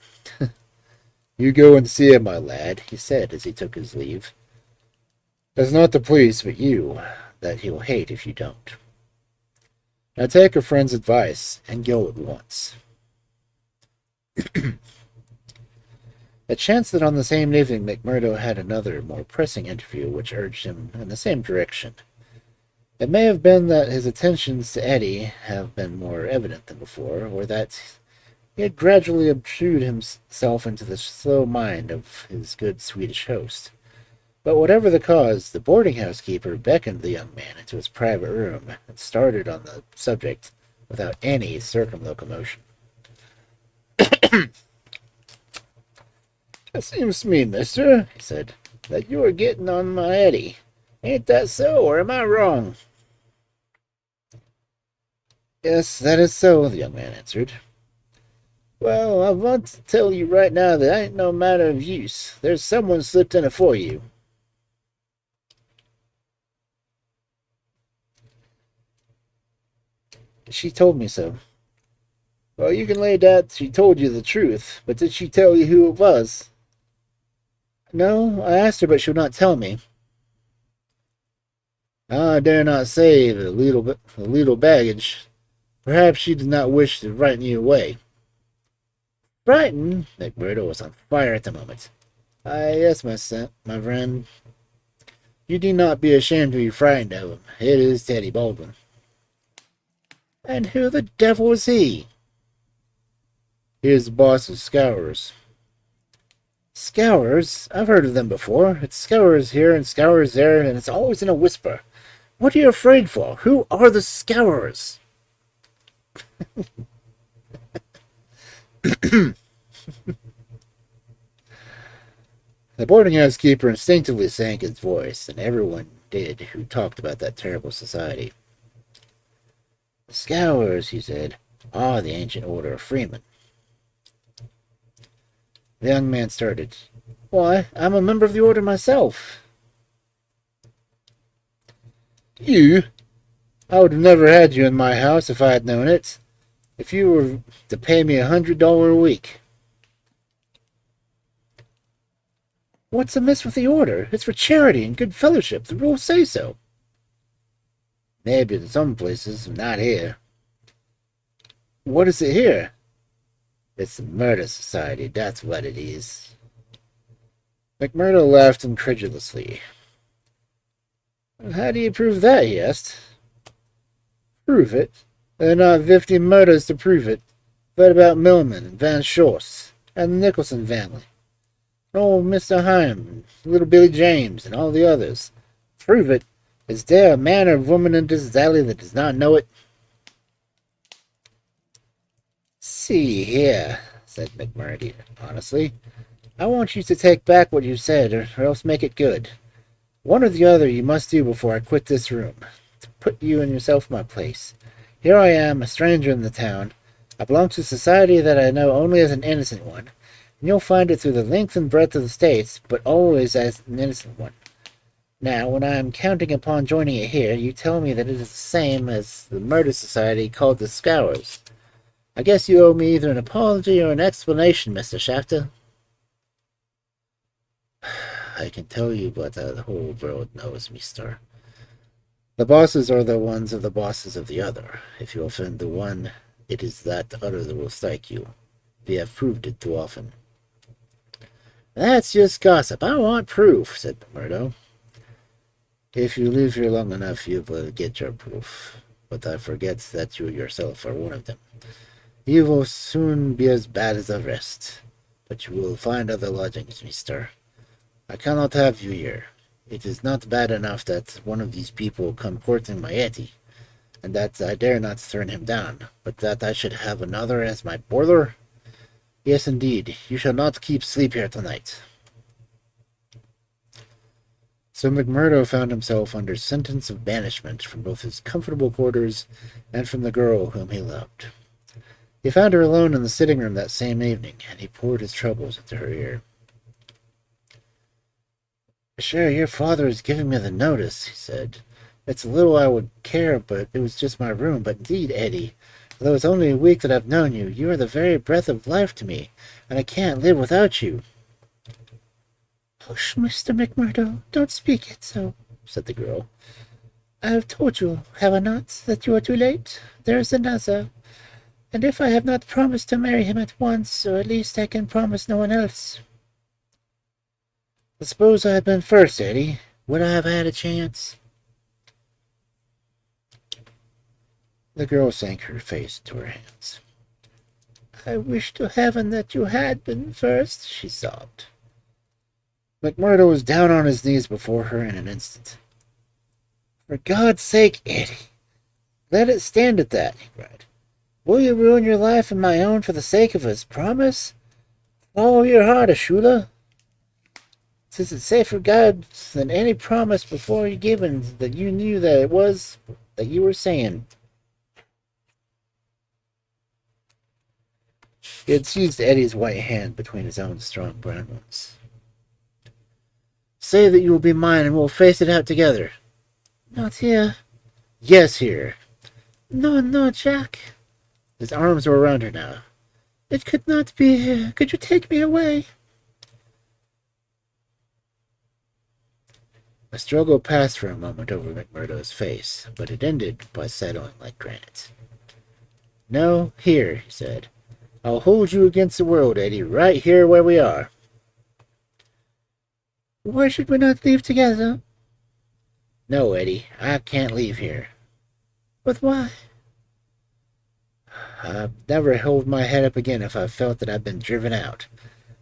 "You go and see him, my lad," he said as he took his leave. "It's not the police, but you, that he'll hate if you don't. Now take a friend's advice and go at once." It chanced that on the same evening McMurdo had another, more pressing interview which urged him in the same direction. It may have been that his attentions to Eddie have been more evident than before, or that he had gradually obtruded himself into the slow mind of his good Swedish host. But whatever the cause, the boarding-house keeper beckoned the young man into his private room and started on the subject without any circumlocution. "It seems to me, mister," he said, "that you are getting on my Eddie. Ain't that so, or am I wrong?" "Yes, that is so," the young man answered. "Well, I want to tell you right now that ain't no matter of use. There's someone slipped in afore you." "She told me so." "Well, you can lay that she told you the truth, but did she tell you who it was?" "No, I asked her, but she would not tell me." "I dare not say the little baggage. Perhaps she did not wish to frighten you away." "Frighten?" McMurdo was on fire at the moment. Yes, my friend. You need not be ashamed to be frightened of him. It is Teddy Baldwin." "And who the devil is he?" "He is the boss of Scowrers." "Scowrers? I've heard of them before. It's Scowrers here and Scowrers there, and it's always in a whisper. What are you afraid for? Who are the Scowrers?" The boarding-house keeper instinctively sank his voice, and everyone did who talked about that terrible society. "The Scowrers," he said, "are the ancient order of freemen." The young man started. "Why, I'm a member of the order myself." "You? I would have never had you in my house if I had known it. If you were to pay me $100 a week." "What's amiss with the order? It's for charity and good fellowship. The rules say so." "Maybe in some places, not here." "What is it here?" "It's a murder society, that's what it is." McMurdo laughed incredulously. "How do you prove that?" he asked. "Prove it? There are not 50 murders to prove it. What about Millman and Van Shorst and the Nicholson family? Oh, Mr. Hyam, little Billy James, and all the others. Prove it. Is there a man or woman in this valley that does not know it? See here, said McMurdy, honestly. I want you to take back what you said, or else make it good. One or the other you must do before I quit this room, to put you and yourself in my place. Here I am, a stranger in the town. I belong to society that I know only as an innocent one, and you'll find it through the length and breadth of the states, but always as an innocent one. Now, when I am counting upon joining it here, you tell me that it is the same as the murder society called the Scowrers. I guess you owe me either an apology or an explanation, Mr. Shafter. I can tell you what the whole world knows, mister. The bosses are the ones of the bosses of the other. If you offend the one, it is that the other that will strike you. We have proved it too often. That's just gossip. I want proof, said Murdo. If you live here long enough, you will get your proof. But I forget that you yourself are one of them. You will soon be as bad as the rest. But you will find other lodgings, mister. I cannot have you here. It is not bad enough that one of these people come courting my Yeti, and that I dare not turn him down, but that I should have another as my boarder? Yes, indeed. You shall not keep sleep here tonight. So McMurdo found himself under sentence of banishment from both his comfortable quarters and from the girl whom he loved. He found her alone in the sitting room that same evening, and he poured his troubles into her ear. Sure, your father has given me the notice, he said. It's little I would care, but it was just my room. But indeed, Eddie, although it's only a week that I've known you, you are the very breath of life to me, and I can't live without you. Hush, Mr. McMurdo, don't speak it so, said the girl. I have told you, have I not, that you are too late? There is another, and if I have not promised to marry him at once, or at least I can promise no one else. Suppose I had been first, Eddie. Would I have had a chance? The girl sank her face into her hands. I wish to heaven that you had been first, she sobbed. McMurdo was down on his knees before her in an instant. For God's sake, Eddie, let it stand at that, he cried. Will you ruin your life and my own for the sake of his promise? Follow your heart, Ashula. 'Tis a safer guide than any promise before you given that you knew that it was that you were saying. He had seized Eddie's white hand between his own strong brown ones. Say that you will be mine and we'll face it out together. Not here. Yes, here. No, no, Jack. His arms were around her now. It could not be here. Could you take me away? A struggle passed for a moment over McMurdo's face, but it ended by settling like granite. No, here, he said. I'll hold you against the world, Eddie, right here where we are. Why should we not leave together? No, Eddie, I can't leave here. But why? I'd never hold my head up again if I felt that I'd been driven out.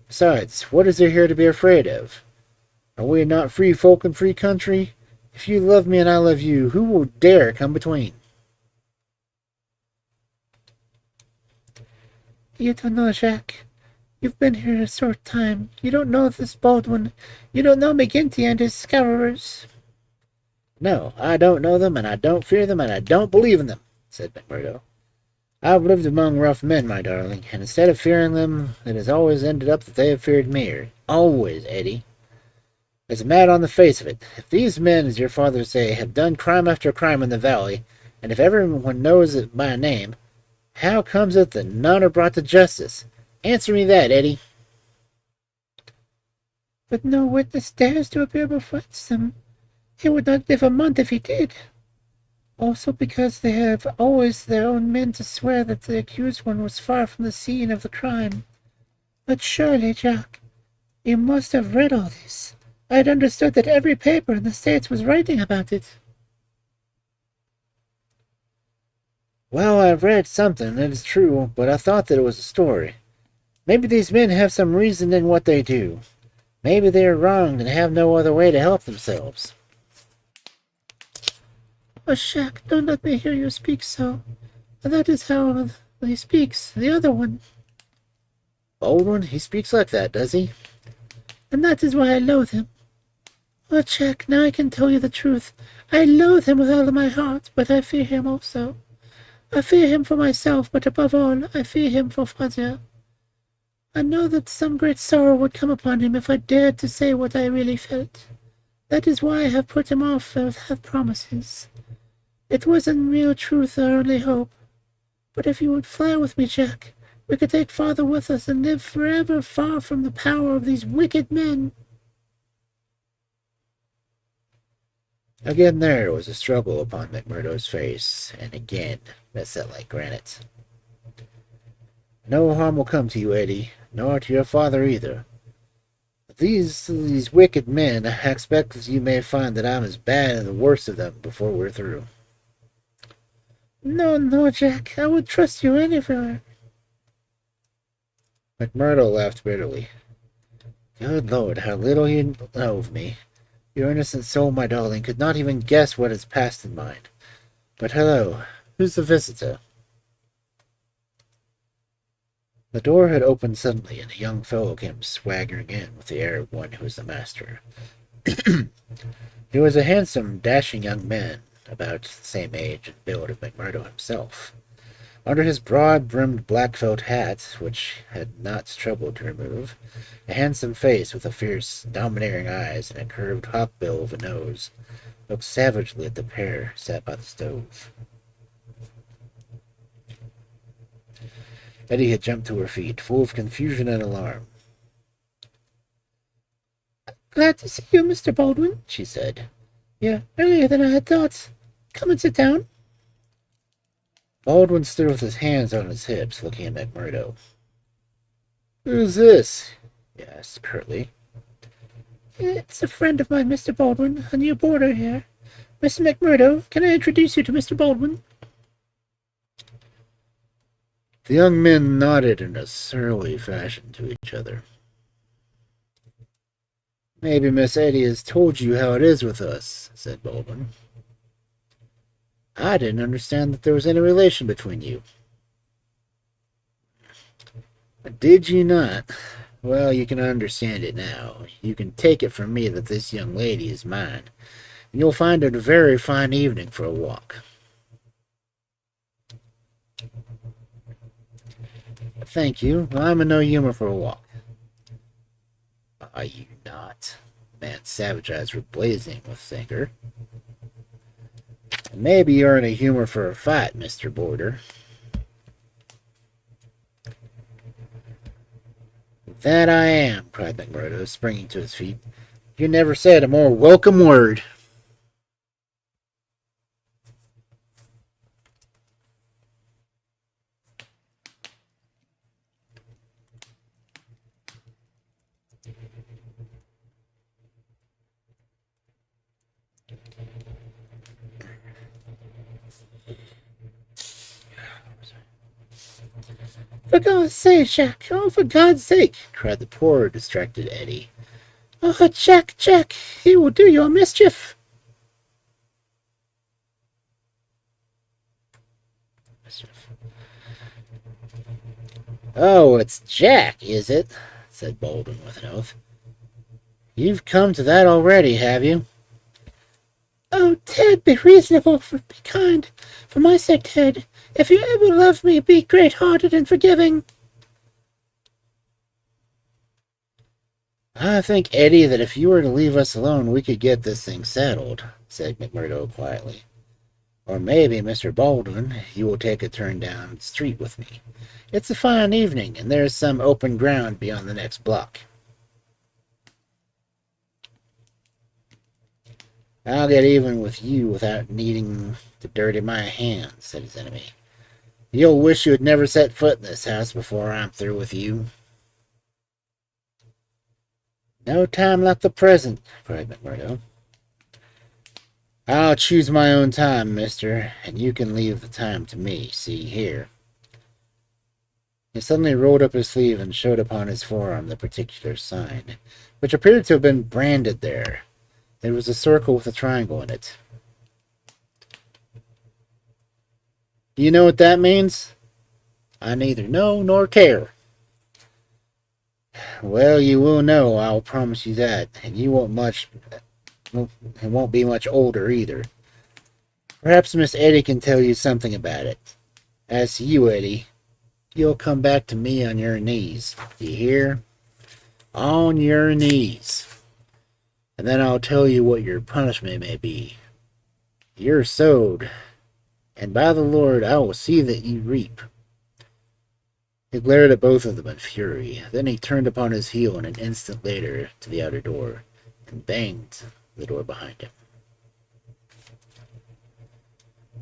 Besides, what is there here to be afraid of? Are we not free folk in free country? If you love me and I love you, who will dare come between? You don't know, Jack. You've been here a short time. You don't know this Baldwin. You don't know McGinty and his Scowrers. No, I don't know them, and I don't fear them, and I don't believe in them, said McMurdo. I've lived among rough men, my darling, and instead of fearing them, it has always ended up that they have feared me. Always, Eddie. It's mad on the face of it. If these men, as your father say, have done crime after crime in the valley, and if everyone knows it by name, how comes it that none are brought to justice? Answer me that, Eddie. But no witness dares to appear before them. He would not live a month if he did. Also because they have always their own men to swear that the accused one was far from the scene of the crime. But surely, Jack, you must have read all this. I had understood that every paper in the States was writing about it. Well, I've read something, it is true, but I thought that it was a story. Maybe these men have some reason in what they do. Maybe they are wronged and have no other way to help themselves. Oh, Shaq, don't let me hear you speak so. That is how he speaks, the other one. Baldwin, he speaks like that, does he? And that is why I loathe him. Oh, Jack, now I can tell you the truth. I loathe him with all of my heart, but I fear him also. I fear him for myself, but above all, I fear him for Father. I know that some great sorrow would come upon him if I dared to say what I really felt. That is why I have put him off with promises. It wasn't real truth or only hope. But if you would fly with me, Jack, we could take Father with us and live forever far from the power of these wicked men. Again there was a struggle upon McMurdo's face, and again that set like granite. No harm will come to you, Eddie, nor to your father either. These wicked men, I expect that you may find that I'm as bad and the worst of them before we're through. No, no, Jack, I would trust you anywhere. McMurdo laughed bitterly. Good Lord, how little you know of me. Your innocent soul, my darling, could not even guess what has passed in mine. But hello, who's the visitor? The door had opened suddenly, and a young fellow came swaggering in with the air of one who was the master. He was a handsome, dashing young man, about the same age and build of McMurdo himself. Under his broad-brimmed black felt hat, which had not troubled to remove, a handsome face with a fierce, domineering eyes and a curved hawk-bill of a nose looked savagely at the pair sat by the stove. Eddie had jumped to her feet, full of confusion and alarm. Glad to see you, Mr. Baldwin, she said. Yeah, earlier than I had thought. Come and sit down. Baldwin stood with his hands on his hips, looking at McMurdo. Who's this? He asked curtly. It's a friend of mine, Mr. Baldwin, a new boarder here. Mr. McMurdo, can I introduce you to Mr. Baldwin? The young men nodded in a surly fashion to each other. Maybe Miss Eddie has told you how it is with us, said Baldwin. I didn't understand that there was any relation between you. Did you not? Well, you can understand it now. You can take it from me that this young lady is mine, and you'll find it a very fine evening for a walk. Thank you. I'm in no humor for a walk. Are you not? The man's savage eyes were blazing with anger. Maybe you're in a humor for a fight, Mr. Boarder. That I am, cried McMurdo, springing to his feet. You never said a more welcome word. For God's sake, Jack! Oh, for God's sake! Cried the poor, distracted Eddie. Oh, Jack, Jack! He will do you a mischief! Oh, it's Jack, is it? Said Baldwin with an oath. You've come to that already, have you? Oh, Ted, be reasonable, be kind. For my sake, Ted, if you ever love me, be great-hearted and forgiving. I think, Eddie, that if you were to leave us alone, we could get this thing settled, said McMurdo quietly. Or maybe, Mr. Baldwin, you will take a turn down the street with me. It's a fine evening, and there is some open ground beyond the next block. I'll get even with you without needing to dirty my hands, said his enemy. You'll wish you had never set foot in this house before I'm through with you. No time like the present, cried McMurdo. I'll choose my own time, mister, and you can leave the time to me. See here. He suddenly rolled up his sleeve and showed upon his forearm the particular sign, which appeared to have been branded there. It was a circle with a triangle in it. Do you know what that means? I neither know nor care. Well, you will know, I'll promise you that, and you won't much. It won't be much older either. Perhaps Miss Eddie can tell you something about it. As to you, Eddie, you'll come back to me on your knees. Do you hear? On your knees. And then I'll tell you what your punishment may be. You're sowed, and by the Lord I will see that you reap. He glared at both of them in fury. Then he turned upon his heel and an instant later to the outer door, and banged the door behind him.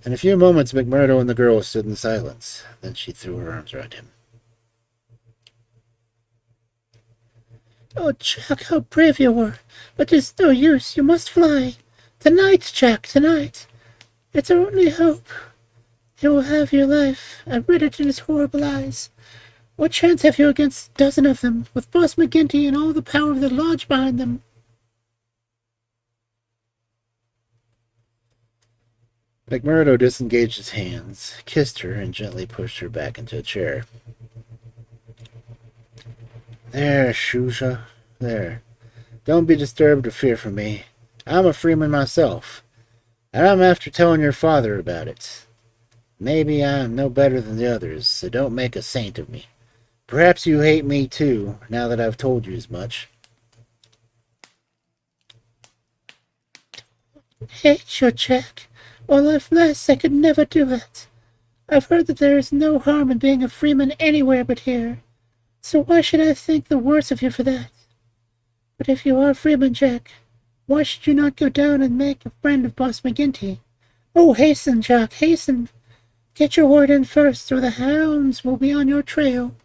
In a few moments, McMurdo and the girl stood in silence. Then she threw her arms around him. Oh, Jack, how brave you were! But there's no use. You must fly. Tonight, Jack, tonight. It's our only hope. You will have your life. I read it in his horrible eyes. What chance have you against a dozen of them, with Boss McGinty and all the power of the lodge behind them? McMurdo disengaged his hands, kissed her, and gently pushed her back into a chair. There, Shusha, there. Don't be disturbed or fear for me. I'm a freeman myself, and I'm after telling your father about it. Maybe I'm no better than the others, so don't make a saint of me. Perhaps you hate me too, now that I've told you as much. Hate you, Jack. While I've less, I could never do it. I've heard that there is no harm in being a freeman anywhere but here. So why should I think the worse of you for that? But if you are a freeman, Jack, why should you not go down and make a friend of Boss McGinty? Oh, hasten, Jack, hasten. Get your word in first, or the hounds will be on your trail.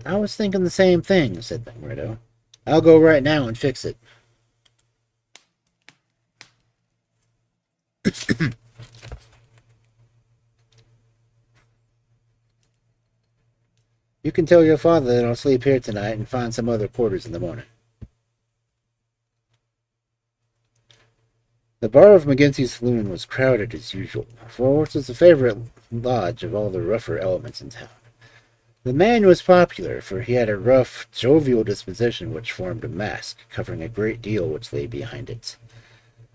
I was thinking the same thing, said McMurdo. I'll go right now and fix it. You can tell your father that I'll sleep here tonight and find some other quarters in the morning. The bar of McGinty's saloon was crowded as usual, for it was the favorite lodge of all the rougher elements in town. The man was popular, for he had a rough, jovial disposition which formed a mask, covering a great deal which lay behind it.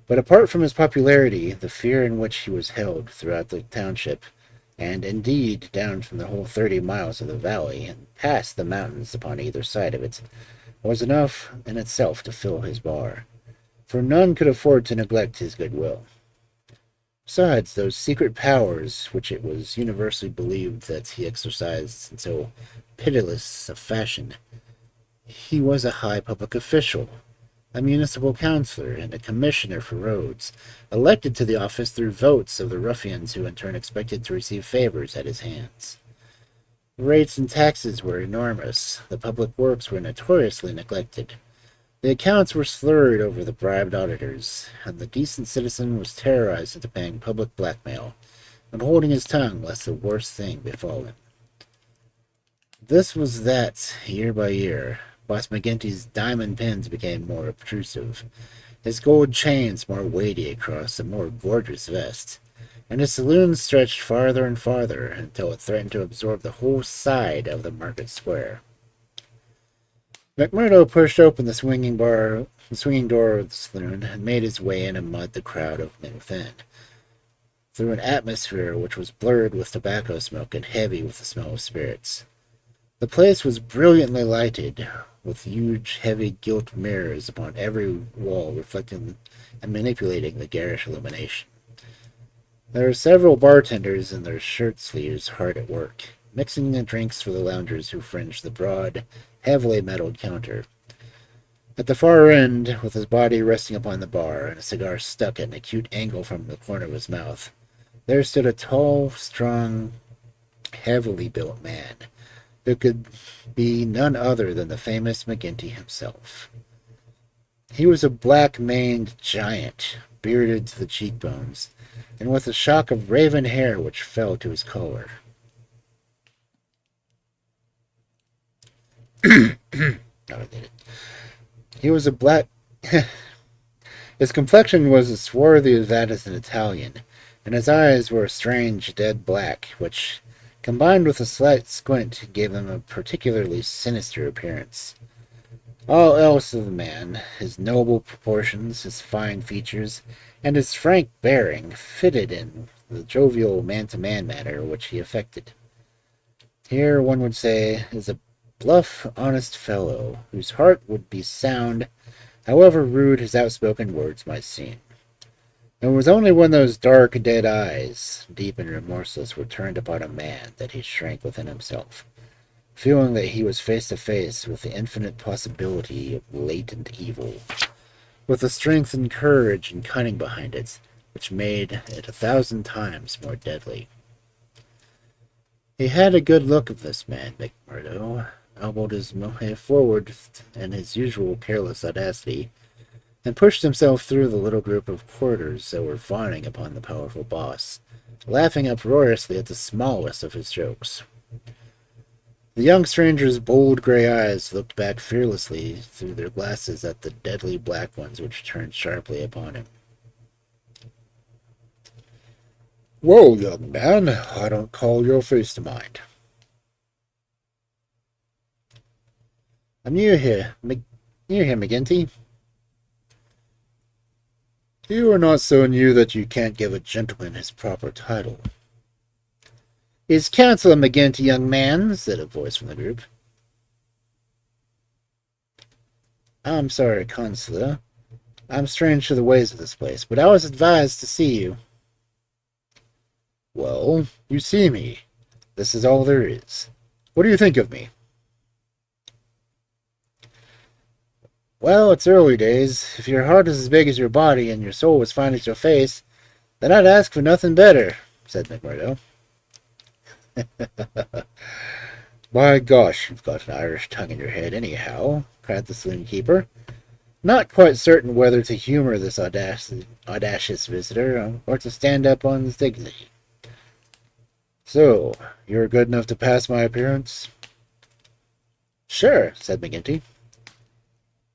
But apart from his popularity, the fear in which he was held throughout the township, and indeed down from the whole 30 miles of the valley, and past the mountains upon either side of it, was enough in itself to fill his bar, for none could afford to neglect his goodwill. Besides, those secret powers which it was universally believed that he exercised in so pitiless a fashion, he was a high public official, a municipal councillor, and a commissioner for roads, elected to the office through votes of the ruffians who in turn expected to receive favors at his hands. The rates and taxes were enormous, the public works were notoriously neglected, the accounts were slurred over the bribed auditors, and the decent citizen was terrorized into paying public blackmail, and holding his tongue lest the worst thing befall him. This was that, year by year, Boss McGinty's diamond pins became more obtrusive, his gold chains more weighty across a more gorgeous vest, and his saloon stretched farther and farther until it threatened to absorb the whole side of the market square. McMurdo pushed open the swinging door of the saloon and made his way in amid the crowd of men within, through an atmosphere which was blurred with tobacco smoke and heavy with the smell of spirits. The place was brilliantly lighted, with huge, heavy gilt mirrors upon every wall reflecting and manipulating the garish illumination. There were several bartenders in their shirt sleeves hard at work, mixing the drinks for the loungers who fringed the broad, heavily metalled counter. At the far end, with his body resting upon the bar and a cigar stuck at an acute angle from the corner of his mouth, there stood a tall, strong, heavily built man who could be none other than the famous McGinty himself. He was a black-maned giant, bearded to the cheekbones, and with a shock of raven hair which fell to his collar. He was a black. His complexion was as swarthy as that as an Italian, and his eyes were a strange dead black, which, combined with a slight squint, gave him a particularly sinister appearance. All else of the man, his noble proportions, his fine features, and his frank bearing, fitted in the jovial man-to-man manner which he affected. Here, one would say, is a bluff, honest fellow, whose heart would be sound, however rude his outspoken words might seem. It was only when those dark, dead eyes, deep and remorseless, were turned upon a man that he shrank within himself, feeling that he was face to face with the infinite possibility of latent evil, with the strength and courage and cunning behind it, which made it 1,000 times more deadly. He had a good look of this man, McMurdo, elbowed his way forward in his usual careless audacity, and pushed himself through the little group of porters that were fawning upon the powerful boss, laughing uproariously at the smallest of his jokes. The young stranger's bold gray eyes looked back fearlessly through their glasses at the deadly black ones which turned sharply upon him. "Well, young man, I don't call your face to mind." "I'm new here, McGinty." "You are not so new that you can't give a gentleman his proper title." "Is Councillor McGinty, young man," said a voice from the group. "I'm sorry, Consular. I'm strange to the ways of this place, but I was advised to see you." "Well, you see me. This is all there is. What do you think of me?" "Well, it's early days. If your heart is as big as your body and your soul as fine as your face, then I'd ask for nothing better," said McMurdo. "By gosh, you've got an Irish tongue in your head anyhow," cried the saloon-keeper, not quite certain whether to humor this audacious visitor or to stand up on his dignity. "So, you're good enough to pass my appearance?" "Sure," said McGinty.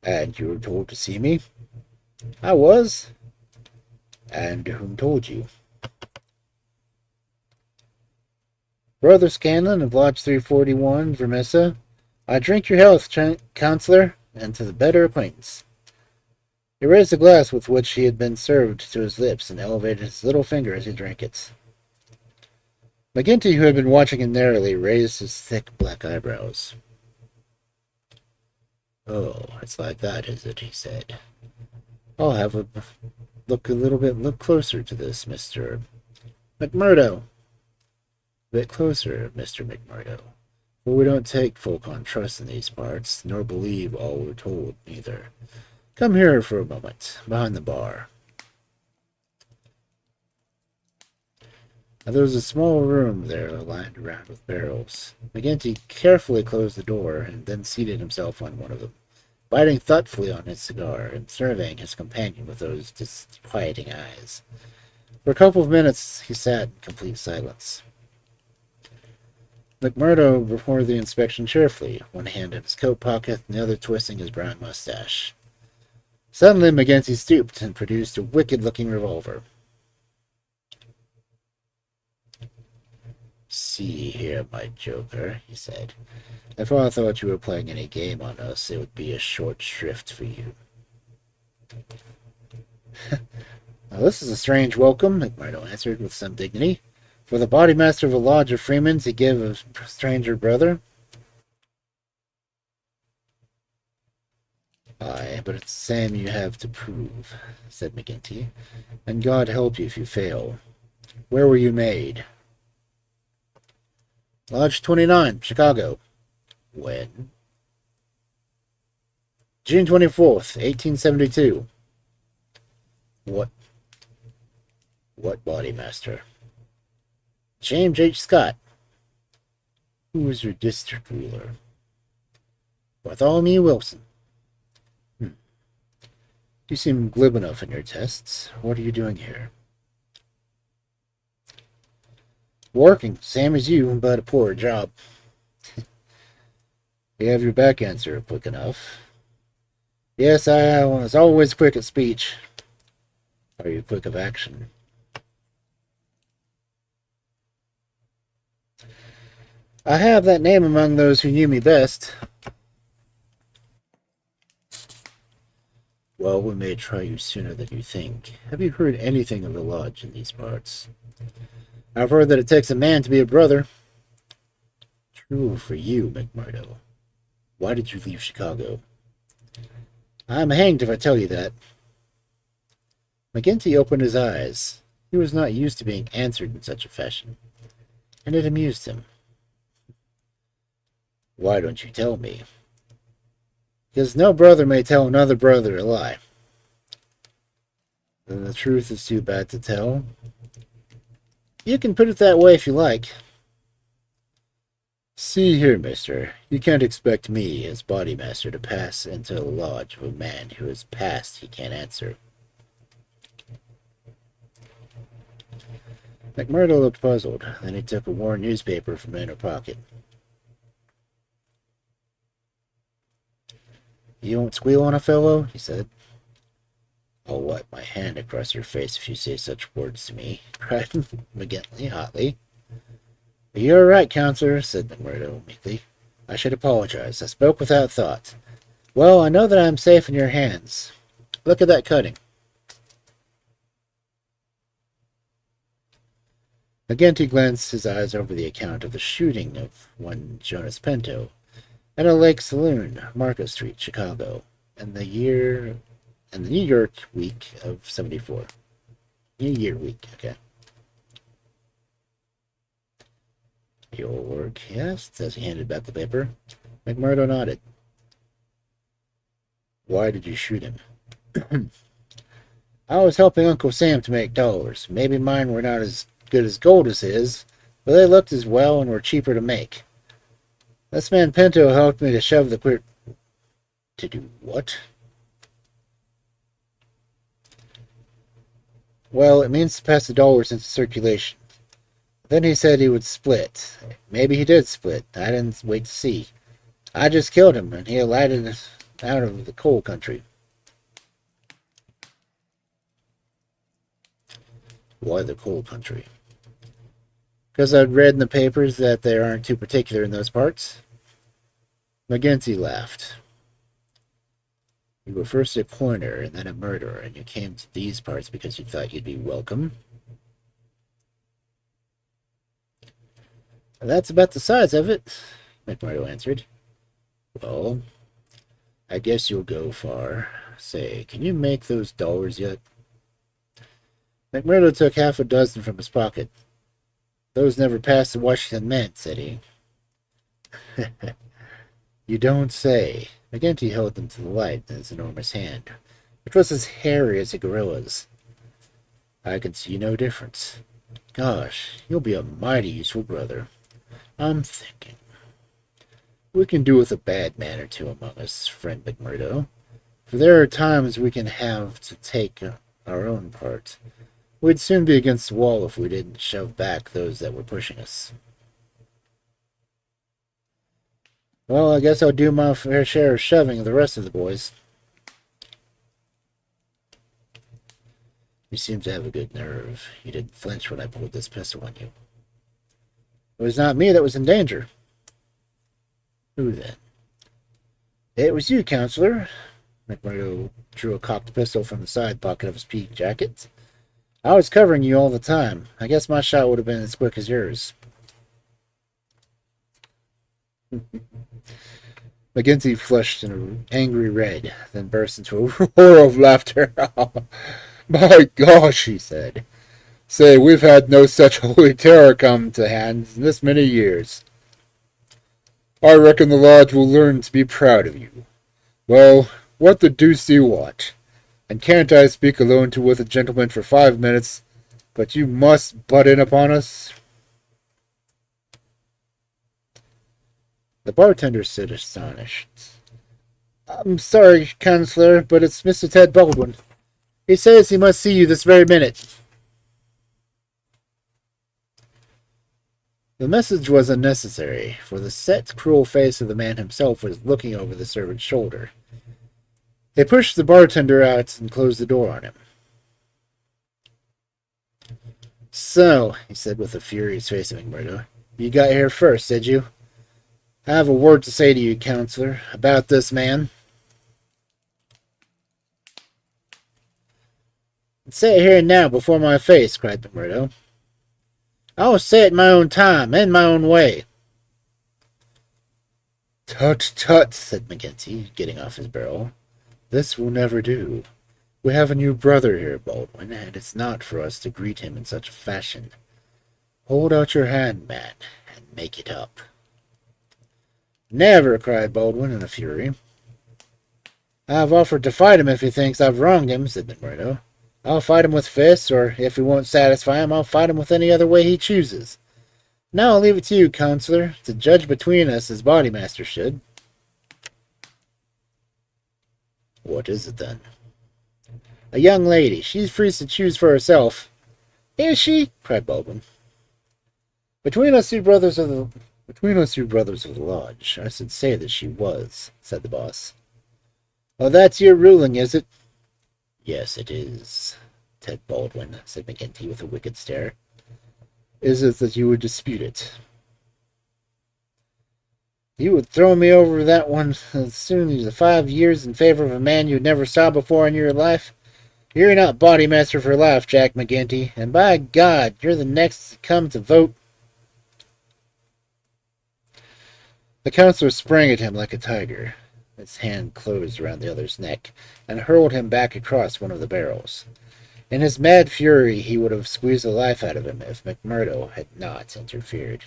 "And you were told to see me?" "I was." "And whom told you?" "Brother Scanlon of Lodge 341, Vermissa. I drink your health, Counselor, and to the better acquaintance." He raised the glass with which he had been served to his lips and elevated his little finger as he drank it. McGinty, who had been watching him narrowly, raised his thick black eyebrows. "Oh, it's like that, is it?" he said. "I'll have a look closer to this, Mr. McMurdo. A bit closer, Mr. McMurdo, for we don't take folk on trust in these parts, nor believe all we're told, neither. Come here for a moment, behind the bar." Now, there was a small room there lined around with barrels. McGinty carefully closed the door and then seated himself on one of them, biting thoughtfully on his cigar and surveying his companion with those disquieting eyes. For a couple of minutes he sat in complete silence. McMurdo reported the inspection cheerfully, one hand in his coat pocket and the other twisting his brown mustache. Suddenly McGinty stooped and produced a wicked-looking revolver. "See here, my joker," he said. "If I thought you were playing any game on us, it would be a short shrift for you." "Now, this is a strange welcome," McMurdo answered with some dignity. "For the Bodymaster of a lodge of freemen to give a stranger brother." "Aye, but it's the same you have to prove," said McGinty. "And God help you if you fail. Where were you made?" "Lodge 29, Chicago." "When?" "June 24th, 1872. What Bodymaster?" "James H. Scott." "Who was your district ruler?" "Bartholomew Wilson." You seem glib enough in your tests. What are you doing here? Working, same as you, but a poorer job. You have your back answer quick enough. Yes, I was always quick at speech. Are you quick of action? I have that name among those who knew me best. Well, we may try you sooner than you think. Have you heard anything of the lodge in these parts? I've heard that it takes a man to be a brother. True for you, McMurdo. Why did you leave Chicago? I'm hanged if I tell you that. McGinty opened his eyes. He was not used to being answered in such a fashion, and it amused him. Why don't you tell me? Because no brother may tell another brother a lie. Then the truth is too bad to tell. You can put it that way if you like. See here, mister. You can't expect me, as Bodymaster, to pass into the lodge of a man who has passed he can't answer. McMurdo looked puzzled. Then he took a worn newspaper from an inner pocket. You won't squeal on a fellow? He said. I'll wipe my hand across your face if you say such words to me, cried McGinty hotly. You're right, counselor, said McMurdo meekly. I should apologize. I spoke without thought. Well, I know that I am safe in your hands. Look at that cutting. McGinty glanced his eyes over the account of the shooting of one Jonas Pinto at a lake saloon, Market Street, Chicago, in the New York week of 74. New Year week, okay. Your work, yes, as he handed back the paper. McMurdo nodded. Why did you shoot him? I was helping Uncle Sam to make dollars. Maybe mine were not as good as gold as his, but they looked as well and were cheaper to make. This man Pinto helped me to shove the queer... To do what? Well, it means to pass the dollars into circulation. Then he said he would split. Maybe he did split. I didn't wait to see. I just killed him, and he alighted out of the coal country. Why the coal country? Because I'd read in the papers that they aren't too particular in those parts. McGinty laughed. You were first a coiner and then a murderer, and you came to these parts because you thought you'd be welcome. That's about the size of it, McMurdo answered. Well, I guess you'll go far. Say, can you make those dollars yet? McMurdo took half a dozen from his pocket. Those never passed the Washington Mint, said he. You don't say. McGinty held them to the light in his enormous hand, which was as hairy as a gorilla's. I can see no difference. Gosh, you'll be a mighty useful brother. I'm thinking. We can do with a bad man or two among us, friend McMurdo, for there are times we can have to take our own part. We'd soon be against the wall if we didn't shove back those that were pushing us. Well, I guess I'll do my fair share of shoving of the rest of the boys. You seem to have a good nerve. You didn't flinch when I pulled this pistol on you. It was not me that was in danger. Who then? It was you, counselor. McMurdo drew a cocked pistol from the side pocket of his pea jacket. I was covering you all the time. I guess my shot would have been as quick as yours. McGinty flushed in an angry red, then burst into a roar of laughter. My gosh, he said. Say, we've had no such holy terror come to hand in this many years. I reckon the lodge will learn to be proud of you. Well, what the deuce do you want? And can't I speak alone with a gentleman for 5 minutes, but you must butt in upon us? The bartender stood astonished. I'm sorry, Counselor, but it's Mr. Ted Baldwin. He says he must see you this very minute. The message was unnecessary, for the set, cruel face of the man himself was looking over the servant's shoulder. They pushed the bartender out and closed the door on him. So, he said with a furious face at McMurdo, you got here first, did you? I have a word to say to you, Counselor, about this man. Say it here and now before my face, cried McMurdo. I will say it in my own time, in my own way. Tut, tut, said McGinty, getting off his barrel. This will never do. We have a new brother here, Baldwin, and it's not for us to greet him in such a fashion. Hold out your hand, man, and make it up. Never, cried Baldwin in a fury. I've offered to fight him if he thinks I've wronged him, said McMurdo. I'll fight him with fists, or if he won't satisfy him, I'll fight him with any other way he chooses. Now I'll leave it to you, Counselor, to judge between us as Bodymaster should. What is it, then? A young lady. She's free to choose for herself. Is she? Cried Baldwin. Between us two brothers of the lodge, I should say that she was, said the boss. Oh, that's your ruling, is it? Yes, it is, Ted Baldwin, said McGinty with a wicked stare. Is it that you would dispute it? You would throw me over that one as soon as the 5 years in favor of a man you never saw before in your life? You're not Bodymaster for life, Jack McGinty, and by God, you're the next to come to vote. The counselor sprang at him like a tiger. His hand closed around the other's neck and hurled him back across one of the barrels. In his mad fury, he would have squeezed the life out of him if McMurdo had not interfered.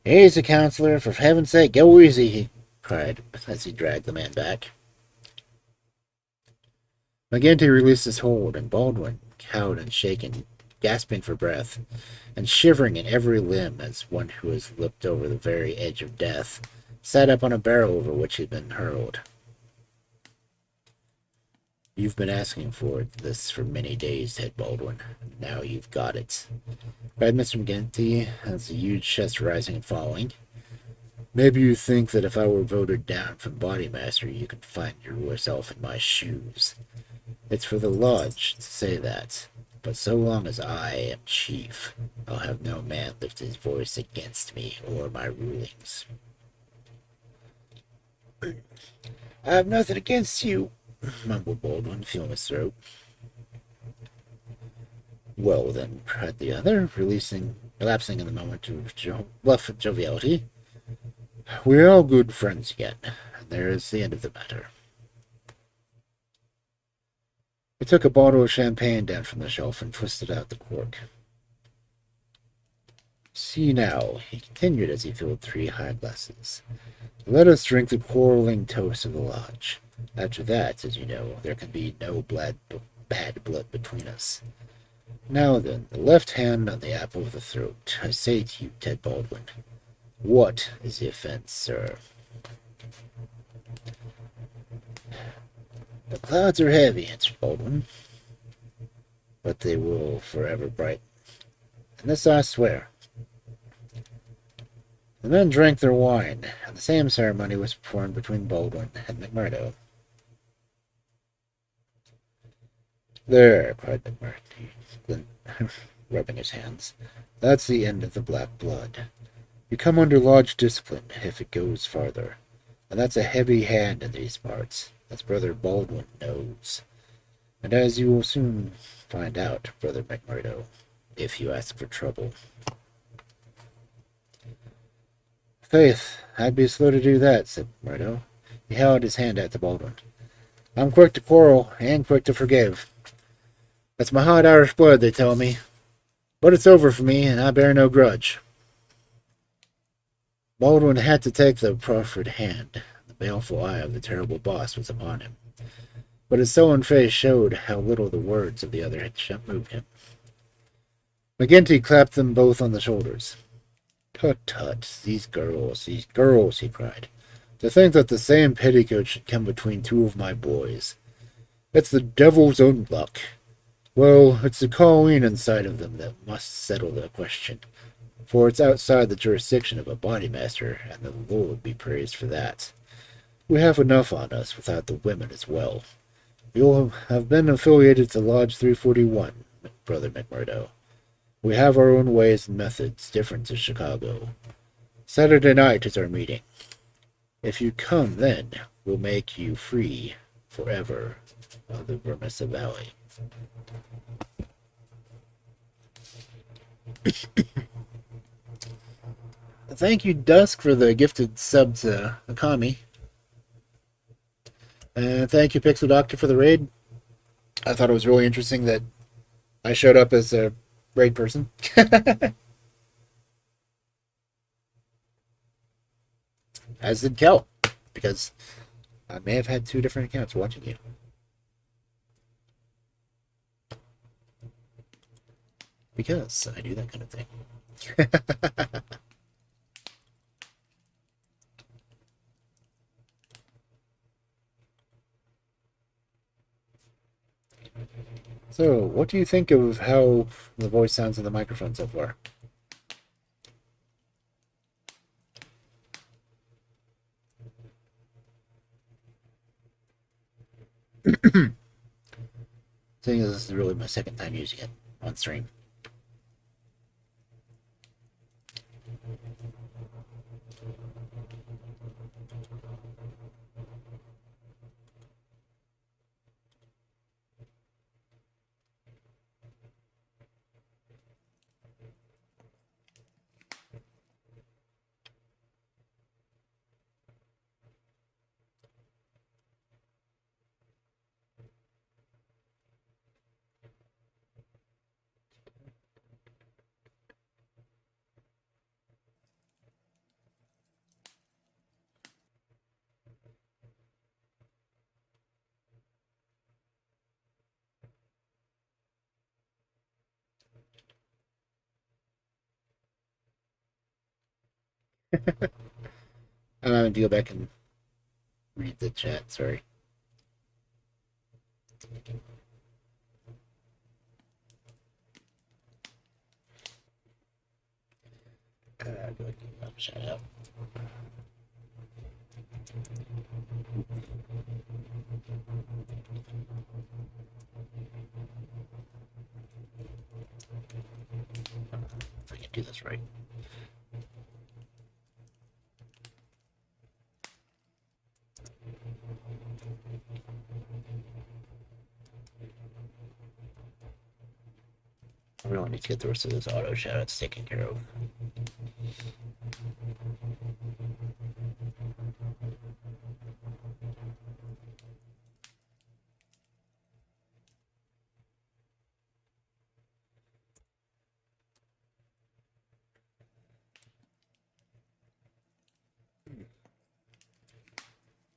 Easy, Counselor, for heaven's sake, go easy, he cried as he dragged the man back. McGinty released his hold, and Baldwin, cowed and shaken, gasping for breath, and shivering in every limb as one who has looked over the very edge of death, sat up on a barrel over which he had been hurled. You've been asking for this for many days, Ted Baldwin. Now you've got it, cried Mr. McGinty, as the huge chest rising and falling. Maybe you think that if I were voted down from Bodymaster, you could find yourself in my shoes. It's for the lodge to say that, but so long as I am chief, I'll have no man lift his voice against me or my rulings. I have nothing against you, mumbled Baldwin, feeling his throat. Well, then, cried the other, relapsing in the moment of bluff joviality. We're all good friends again, and there is the end of the matter. He took a bottle of champagne down from the shelf and twisted out the cork. See now, he continued as he filled 3 high glasses. Let us drink the quarreling toast of the lodge. After that, as you know, there can be no bad blood between us. Now then, the left hand on the apple of the throat. I say to you, Ted Baldwin, what is the offense, sir? The clouds are heavy, answered Baldwin, but they will forever brighten. And this I swear. The men drank their wine, and the same ceremony was performed between Baldwin and McMurdo. There, cried McMurdo, rubbing his hands. That's the end of the black blood. You come under lodge discipline if it goes farther, and that's a heavy hand in these parts, as Brother Baldwin knows. And as you will soon find out, Brother McMurdo, if you ask for trouble. Faith, I'd be slow to do that, said McMurdo. He held his hand out to Baldwin. I'm quick to quarrel, and quick to forgive. That's my hot Irish blood, they tell me. But it's over for me, and I bear no grudge. Baldwin had to take the proffered hand. The baleful eye of the terrible boss was upon him. But his sullen face showed how little the words of the other had moved him. McGinty clapped them both on the shoulders. Tut, tut, these girls, he cried. To think that the same petticoat should come between two of my boys. It's the devil's own luck. Well, it's the Colleen inside of them that must settle the question, for it's outside the jurisdiction of a Bodymaster, and the Lord be praised for that. We have enough on us without the women as well. You'll have been affiliated to Lodge 341, Brother McMurdo. We have our own ways and methods different to Chicago. Saturday night is our meeting. If you come then, we'll make you free forever of the Vermissa Valley. Thank you, Dusk, for the gifted sub to Akami. And thank you, Pixel Doctor, for the raid. I thought it was really interesting that I showed up as a raid person. As did Kel, because I may have had two different accounts watching you. Because I do that kind of thing. So, what do you think of how the voice sounds in the microphone so far? Seeing as this is really my second time using it on stream. I'm having to go back and read the chat, sorry. Go ahead and give a shout out. If I can do this right. I really need to get the rest of those auto shoutouts taken care of.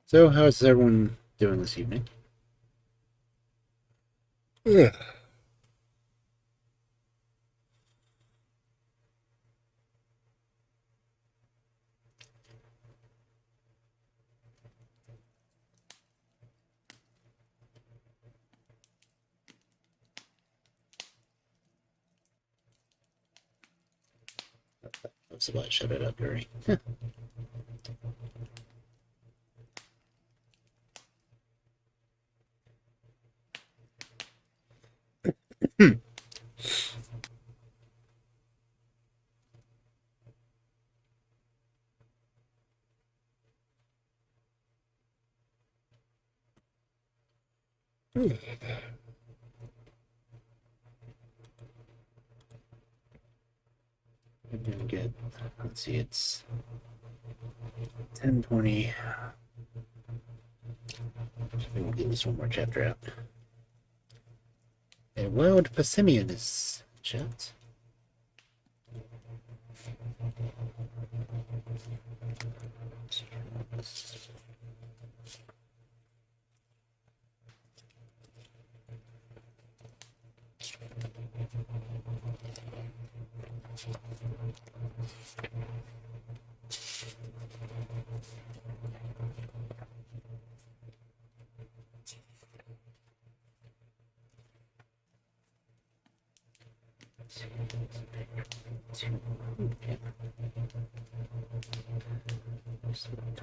So, how's everyone doing this evening? Yeah. That's about shut it up, Gary. I'm doing good. Let's see, it's 10:20. We'll get this one more chapter out. A wild Passimian is chat.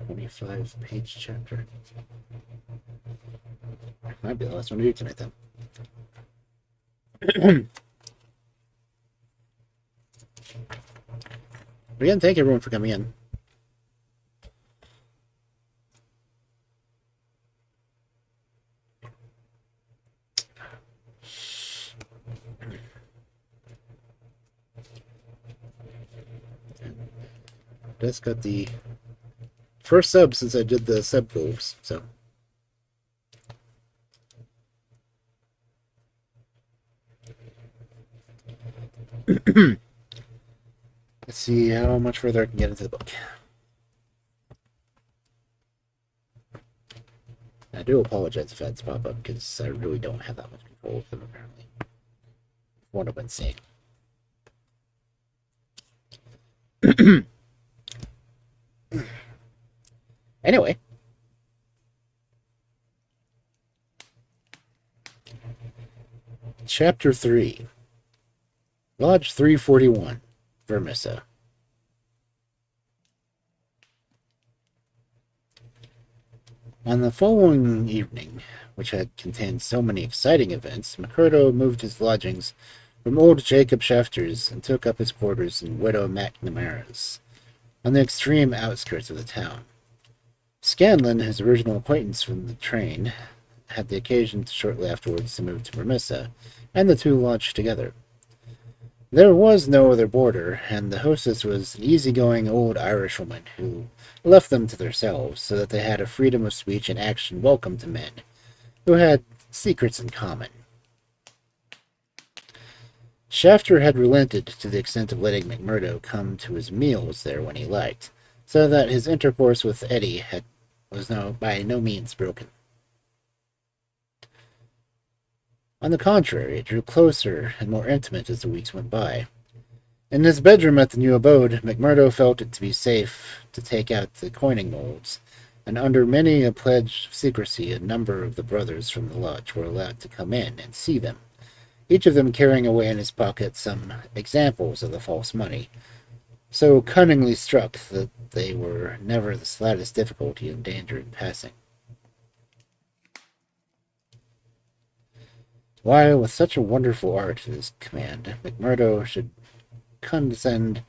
25-page chapter. Might be the last one to do tonight, then. Again, thank everyone for coming in. Just got the first sub since I did the sub goals, so. Let's see how much further I can get into the book. I do apologize if ads pop up because I really don't have that much control of them apparently. What I've been seeing. Anyway. Chapter 3. Lodge 341, Vermissa. On the following evening, which had contained so many exciting events, McCurdo moved his lodgings from old Jacob Shafter's and took up his quarters in Widow McNamara's, on the extreme outskirts of the town. Scanlon, his original acquaintance from the train, had the occasion shortly afterwards to move to Vermissa, and the two lodged together. There was no other boarder, and the hostess was an easygoing old Irishwoman who left them to themselves so that they had a freedom of speech and action welcome to men who had secrets in common. Shafter had relented to the extent of letting McMurdo come to his meals there when he liked, so that his intercourse with Eddie was by no means broken. On the contrary, it drew closer and more intimate as the weeks went by. In his bedroom at the new abode, McMurdo felt it to be safe to take out the coining molds, and under many a pledge of secrecy, a number of the brothers from the lodge were allowed to come in and see them, each of them carrying away in his pocket some examples of the false money, so cunningly struck that they were never the slightest difficulty and danger in passing. Why, with such a wonderful art at his command, McMurdo should condescend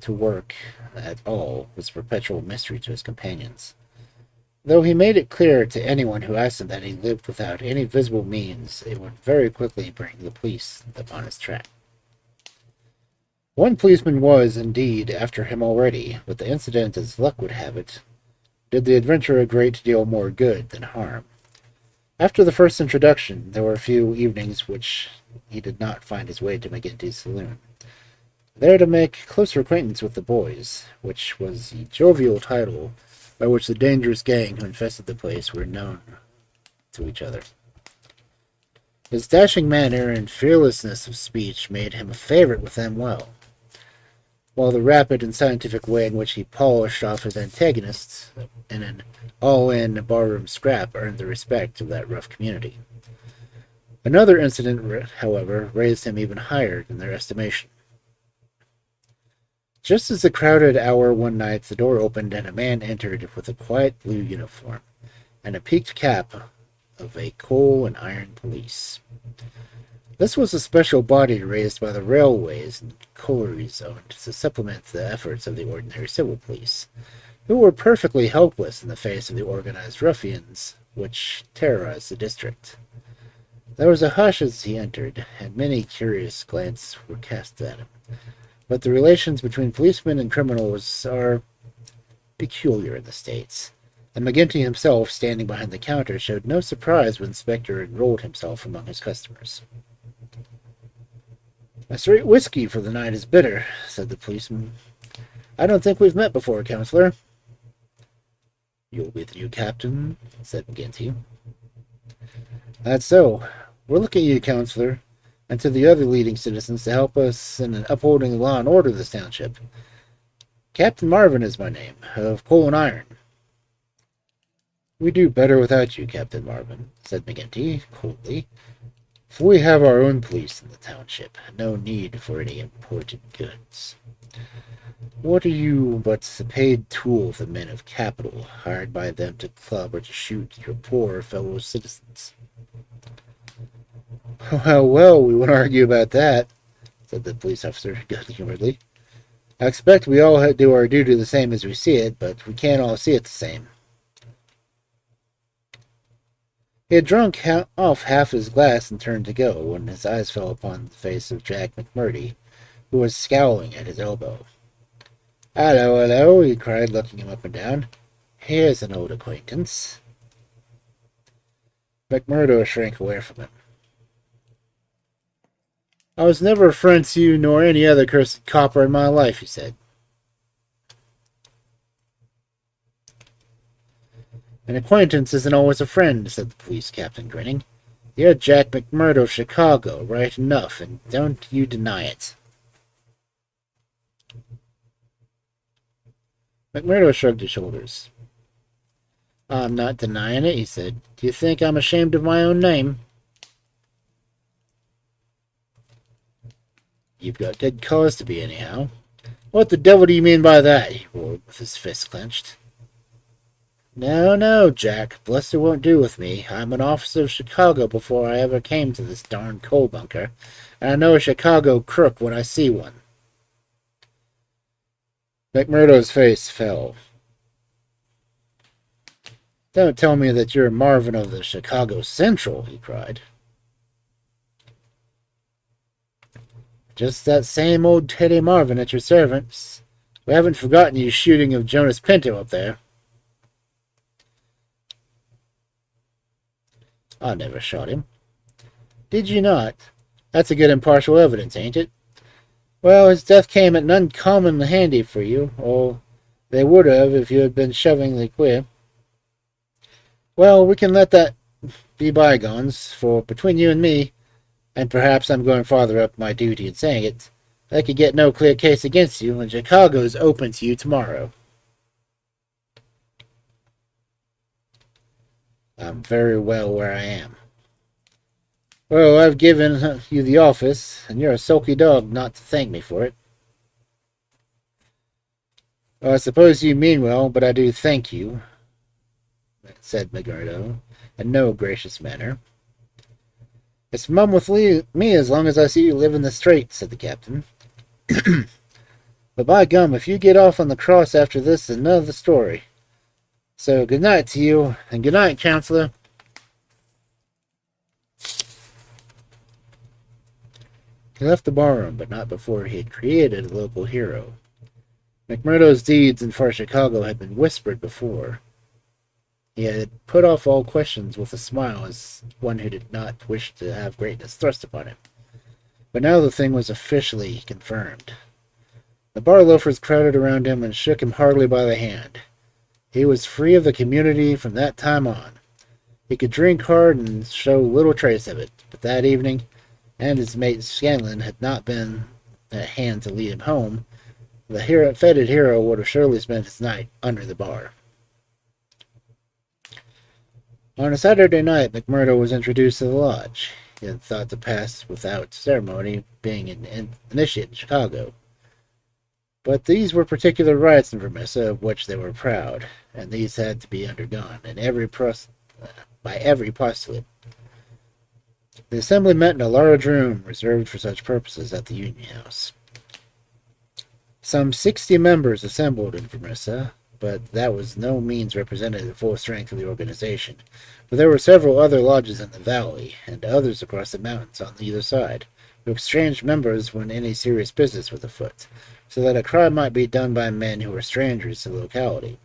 to work at all was a perpetual mystery to his companions, though he made it clear to anyone who asked him that he lived without any visible means, it would very quickly bring the police upon his track. One policeman was, indeed, after him already, but the incident, as luck would have it, did the adventure a great deal more good than harm. After the first introduction, there were a few evenings which he did not find his way to McGinty's saloon, there to make closer acquaintance with the boys, which was the jovial title by which the dangerous gang who infested the place were known to each other. His dashing manner and fearlessness of speech made him a favorite with them while the rapid and scientific way in which he polished off his antagonists in an all-in barroom scrap earned the respect of that rough community. Another incident, however, raised him even higher in their estimation. Just as the crowded hour one night, the door opened and a man entered with a quiet blue uniform and a peaked cap of a coal and iron police. This was a special body raised by the railways and collieries owned to supplement the efforts of the ordinary civil police, who were perfectly helpless in the face of the organized ruffians which terrorized the district. There was a hush as he entered, and many curious glances were cast at him. But the relations between policemen and criminals are peculiar in the States, and McGinty himself, standing behind the counter, showed no surprise when the inspector enrolled himself among his customers. "A straight whiskey for the night is bitter," said the policeman. "I don't think we've met before, Counselor." "You'll be the new captain," said McGinty. "That's so. We're looking at you, Counselor, and to the other leading citizens to help us in upholding the law and order of this township. Captain Marvin is my name, of Coal and Iron." "We do better without you, Captain Marvin," said McGinty coldly. For we have our own police in the township. No need for any imported goods. What are you but a paid tool of the men of capital, hired by them to club or to shoot your poor fellow citizens? Well, well, we won't argue about that, said the police officer good-humoredly. I expect we all do our duty the same as we see it, but we can't all see it the same. He had drunk off half his glass and turned to go, when his eyes fell upon the face of Jack McMurdy, who was scowling at his elbow. "Hello, hello," he cried, looking him up and down. "Here's an old acquaintance." McMurdo shrank away from him. "I was never a friend to you nor any other cursed copper in my life," he said. "An acquaintance isn't always a friend," said the police captain, grinning. "You're Jack McMurdo of Chicago, right enough, and don't you deny it." McMurdo shrugged his shoulders. "I'm not denying it," he said. "Do you think I'm ashamed of my own name?" "You've got good cause to be, anyhow." "What the devil do you mean by that?" he roared, with his fist clenched. "No, no, Jack. Bluster won't do with me. I'm an officer of Chicago before I ever came to this darn coal bunker, and I know a Chicago crook when I see one." McMurdo's face fell. "Don't tell me that you're Marvin of the Chicago Central," he cried. "Just that same old Teddy Marvin at your service. We haven't forgotten you shooting of Jonas Pinto up there." "I never shot him." "Did you not? That's a good impartial evidence, ain't it? Well, his death came at an uncommonly handy for you, or they would have if you had been shoving the queer. Well, we can let that be bygones, for between you and me, and perhaps I'm going farther up my duty in saying it, I could get no clear case against you, and Chicago's open to you tomorrow." "I'm very well where I am." "Well, I've given you the office, and you're a sulky dog not to thank me for it." "Well, I suppose you mean well, but I do thank you," said McMurdo, in no gracious manner. "It's mum with me as long as I see you live in the straight," said the captain. "But by gum, if you get off on the cross after this, it's another story. So good night to you, and good night, Counselor." He left the barroom, but not before he had created a local hero. McMurdo's deeds in far Chicago had been whispered before. He had put off all questions with a smile, as one who did not wish to have greatness thrust upon him. But now the thing was officially confirmed. The bar loafers crowded around him and shook him heartily by the hand. He was free of the community from that time on. He could drink hard and show little trace of it, but that evening, and his mate Scanlon had not been at hand to lead him home, the feted hero would have surely spent his night under the bar. On a Saturday night, McMurdo was introduced to the lodge. He had thought to pass without ceremony, being an initiate in Chicago. But these were particular rites in Vermissa of which they were proud, and these had to be undergone by every postulate. The assembly met in a large room reserved for such purposes at the Union House. Some 60 members assembled in Vermissa, but that was no means represented the full strength of the organization, for there were several other lodges in the valley, and others across the mountains on either side, who exchanged members when any serious business was afoot, so that a crime might be done by men who were strangers to the locality.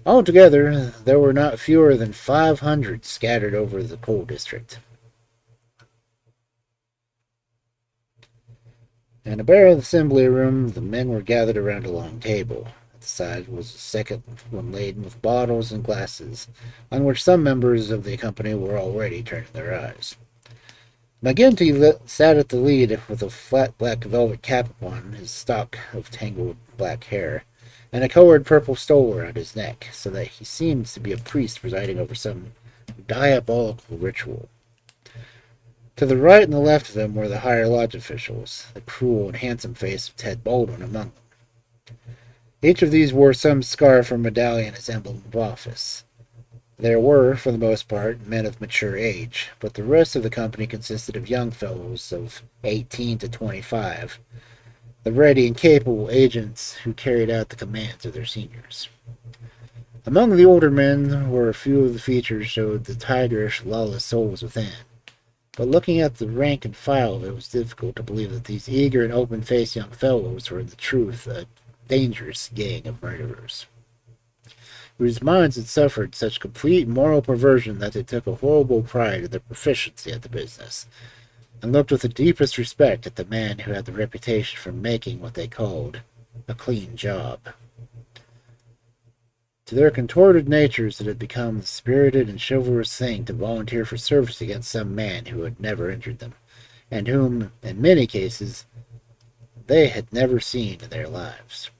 Altogether, there were not fewer than 500 scattered over the coal district. In a bare assembly room, the men were gathered around a long table. At the side was a second one laden with bottles and glasses, on which some members of the company were already turning their eyes. McGinty sat at the lead with a flat black velvet cap upon his stock of tangled black hair, and a colored purple stole around his neck, so that he seemed to be a priest presiding over some diabolical ritual. To the right and the left of him were the higher lodge officials, the cruel and handsome face of Ted Baldwin among them. Each of these wore some scarf or medallion as emblem of office. There were, for the most part, men of mature age, but the rest of the company consisted of young fellows of 18 to 25, the ready and capable agents who carried out the commands of their seniors. Among the older men were a few of the features showed the tigerish, lawless souls within, but looking at the rank and file, it was difficult to believe that these eager and open-faced young fellows were in the truth a dangerous gang of murderers, whose minds had suffered such complete moral perversion that they took a horrible pride in their proficiency at the business, and looked with the deepest respect at the man who had the reputation for making what they called a clean job. To their contorted natures it had become the spirited and chivalrous thing to volunteer for service against some man who had never injured them, and whom, in many cases, they had never seen in their lives.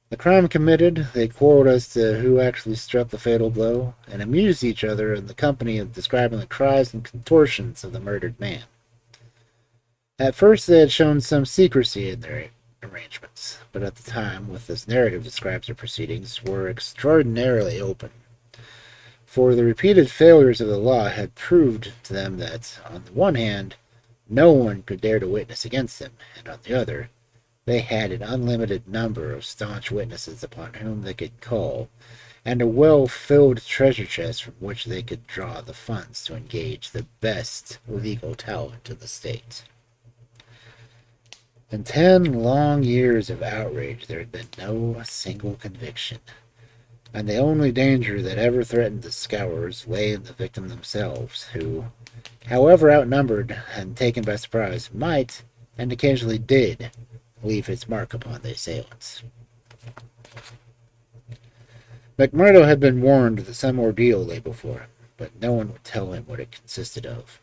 The crime committed, they quarreled as to who actually struck the fatal blow, and amused each other in the company of describing the cries and contortions of the murdered man. At first they had shown some secrecy in their arrangements, but at the time, with this narrative describes their proceedings, were extraordinarily open. For the repeated failures of the law had proved to them that, on the one hand, no one could dare to witness against them, and on the other, they had an unlimited number of staunch witnesses upon whom they could call, and a well-filled treasure chest from which they could draw the funds to engage the best legal talent in the state. In 10 long years of outrage there had been no single conviction, and the only danger that ever threatened the Scowrers lay in the victim themselves, who, however outnumbered and taken by surprise, might, and occasionally did, leave its mark upon the assailants. McMurdo had been warned that some ordeal lay before him, but no one would tell him what it consisted of.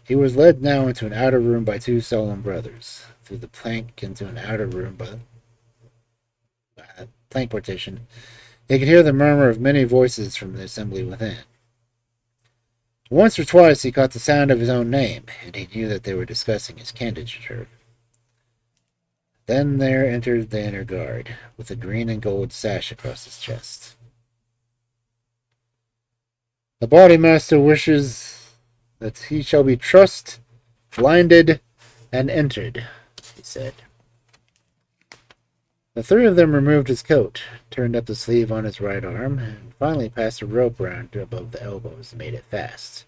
He was led now into an outer room by two solemn brothers, through the plank into an outer room by plank partition. He could hear the murmur of many voices from the assembly within. Once or twice he caught the sound of his own name, and he knew that they were discussing his candidature. Then there entered the inner guard, with a green and gold sash across his chest. The Bodymaster wishes that he shall be trussed, blinded, and entered, he said. The three of them removed his coat, turned up the sleeve on his right arm, and finally passed a rope round above the elbows and made it fast.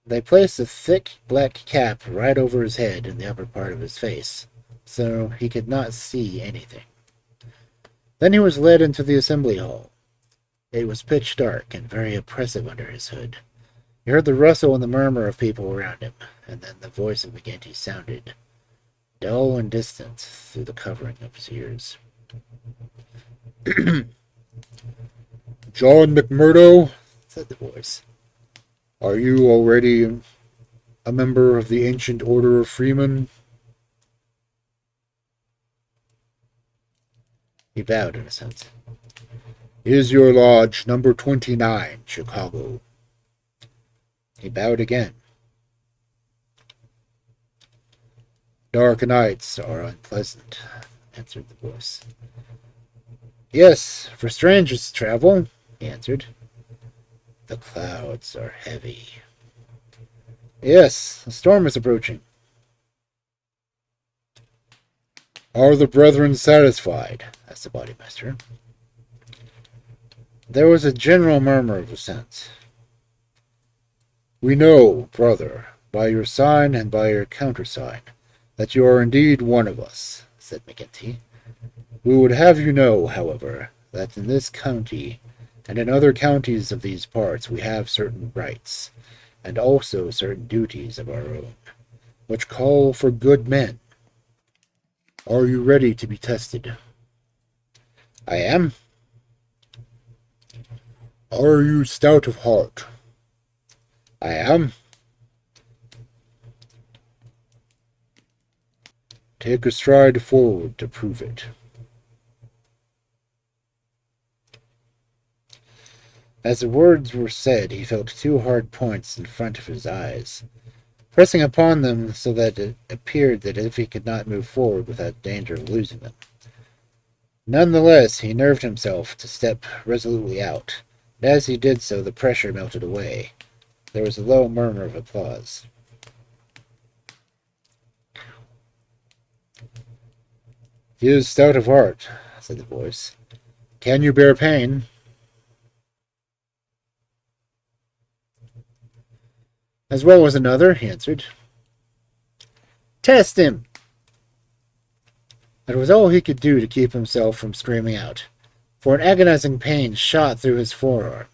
They placed a thick black cap right over his head in the upper part of his face, so he could not see anything. Then he was led into the assembly hall. It was pitch dark and very oppressive under his hood. He heard the rustle and the murmur of people around him, and then the voice of McGinty sounded, dull and distant through the covering of his ears. "John McMurdo," said the voice, "are you already a member of the ancient order of freemen?" He bowed in assent. "Is your lodge number 29, Chicago?" He bowed again. "Dark nights are unpleasant," answered the voice. "Yes, for strangers to travel," he answered. "The clouds are heavy." "Yes, a storm is approaching." "Are the brethren satisfied?" asked the Bodymaster. There was a general murmur of assent. "We know, brother, by your sign and by your countersign, that you are indeed one of us," said McGinty. "We would have you know, however, that in this county and in other counties of these parts we have certain rights, and also certain duties of our own, which call for good men. Are you ready to be tested?" "I am." "Are you stout of heart?" "I am." "Take a stride forward to prove it." As the words were said, he felt two hard points in front of his eyes, pressing upon them so that it appeared that if he could not move forward without danger of losing them. Nonetheless, he nerved himself to step resolutely out, and as he did so, the pressure melted away. There was a low murmur of applause. "He is stout of heart," said the voice. "Can you bear pain?" "As well as another," he answered. "Test him!" It was all he could do to keep himself from screaming out, for an agonizing pain shot through his forearm.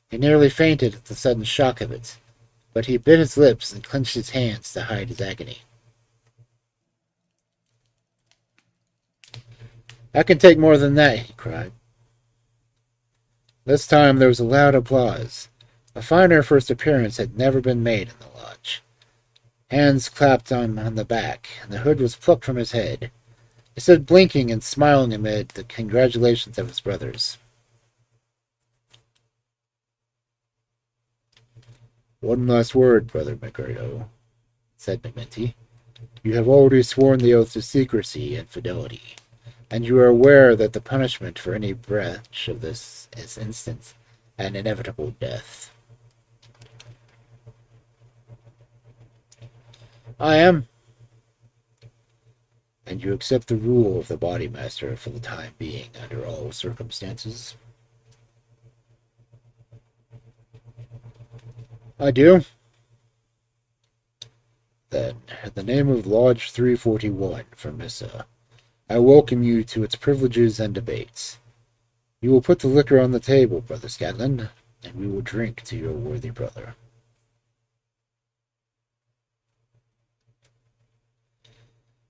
He nearly fainted at the sudden shock of it, but he bit his lips and clenched his hands to hide his agony. "I can take more than that," he cried. This time there was a loud applause. A finer first appearance had never been made in the lodge. Hands clapped on the back, and the hood was plucked from his head. He stood blinking and smiling amid the congratulations of his brothers. "One last word, Brother McMurdo," said McMinty. "You have already sworn the oath to secrecy and fidelity, and you are aware that the punishment for any breach of this is instant and inevitable death." "I am." "And you accept the rule of the Bodymaster for the time being under all circumstances?" "I do." "Then, in the name of Lodge 341, Vermissa, I welcome you to its privileges and debates. You will put the liquor on the table, Brother Scanlon, and we will drink to your worthy brother."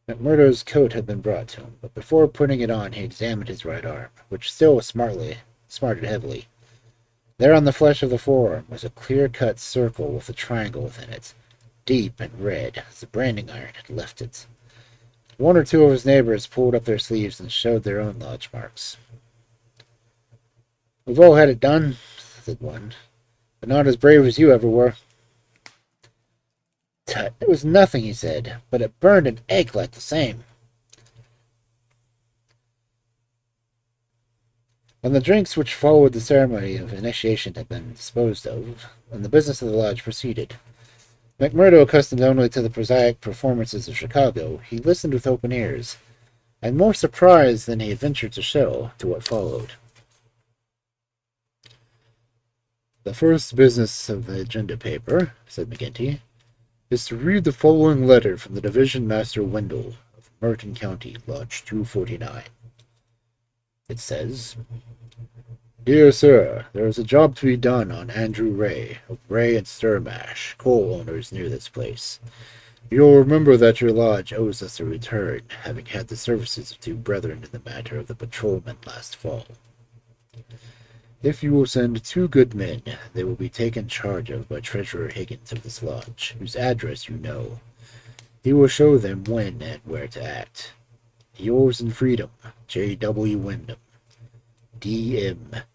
McMurdo's coat had been brought to him, but before putting it on he examined his right arm, which still was smarted heavily. There on the flesh of the forearm was a clear-cut circle with a triangle within it, deep and red, as the branding iron had left it. One or two of his neighbors pulled up their sleeves and showed their own lodge marks. "We've all had it done," said one, "but not as brave as you ever were." "Tut, it was nothing," he said, "but it burned an egg like the same." When the drinks which followed the ceremony of initiation had been disposed of, and the business of the lodge proceeded, McMurdo, accustomed only to the prosaic performances of Chicago, he listened with open ears, and more surprised than he had ventured to show to what followed. "The first business of the agenda paper," said McGinty, "is to read the following letter from the Division Master Wendell of Merton County, Lodge 249. It says, "Dear Sir, there is a job to be done on Andrew Ray, of Ray and Sturmash, coal owners near this place. You'll remember that your lodge owes us a return, having had the services of two brethren in the matter of the patrolman last fall. If you will send 2 good men, they will be taken charge of by Treasurer Higgins of this lodge, whose address you know. He will show them when and where to act. Yours in freedom, J.W. Wyndham, D.M.A.O.F.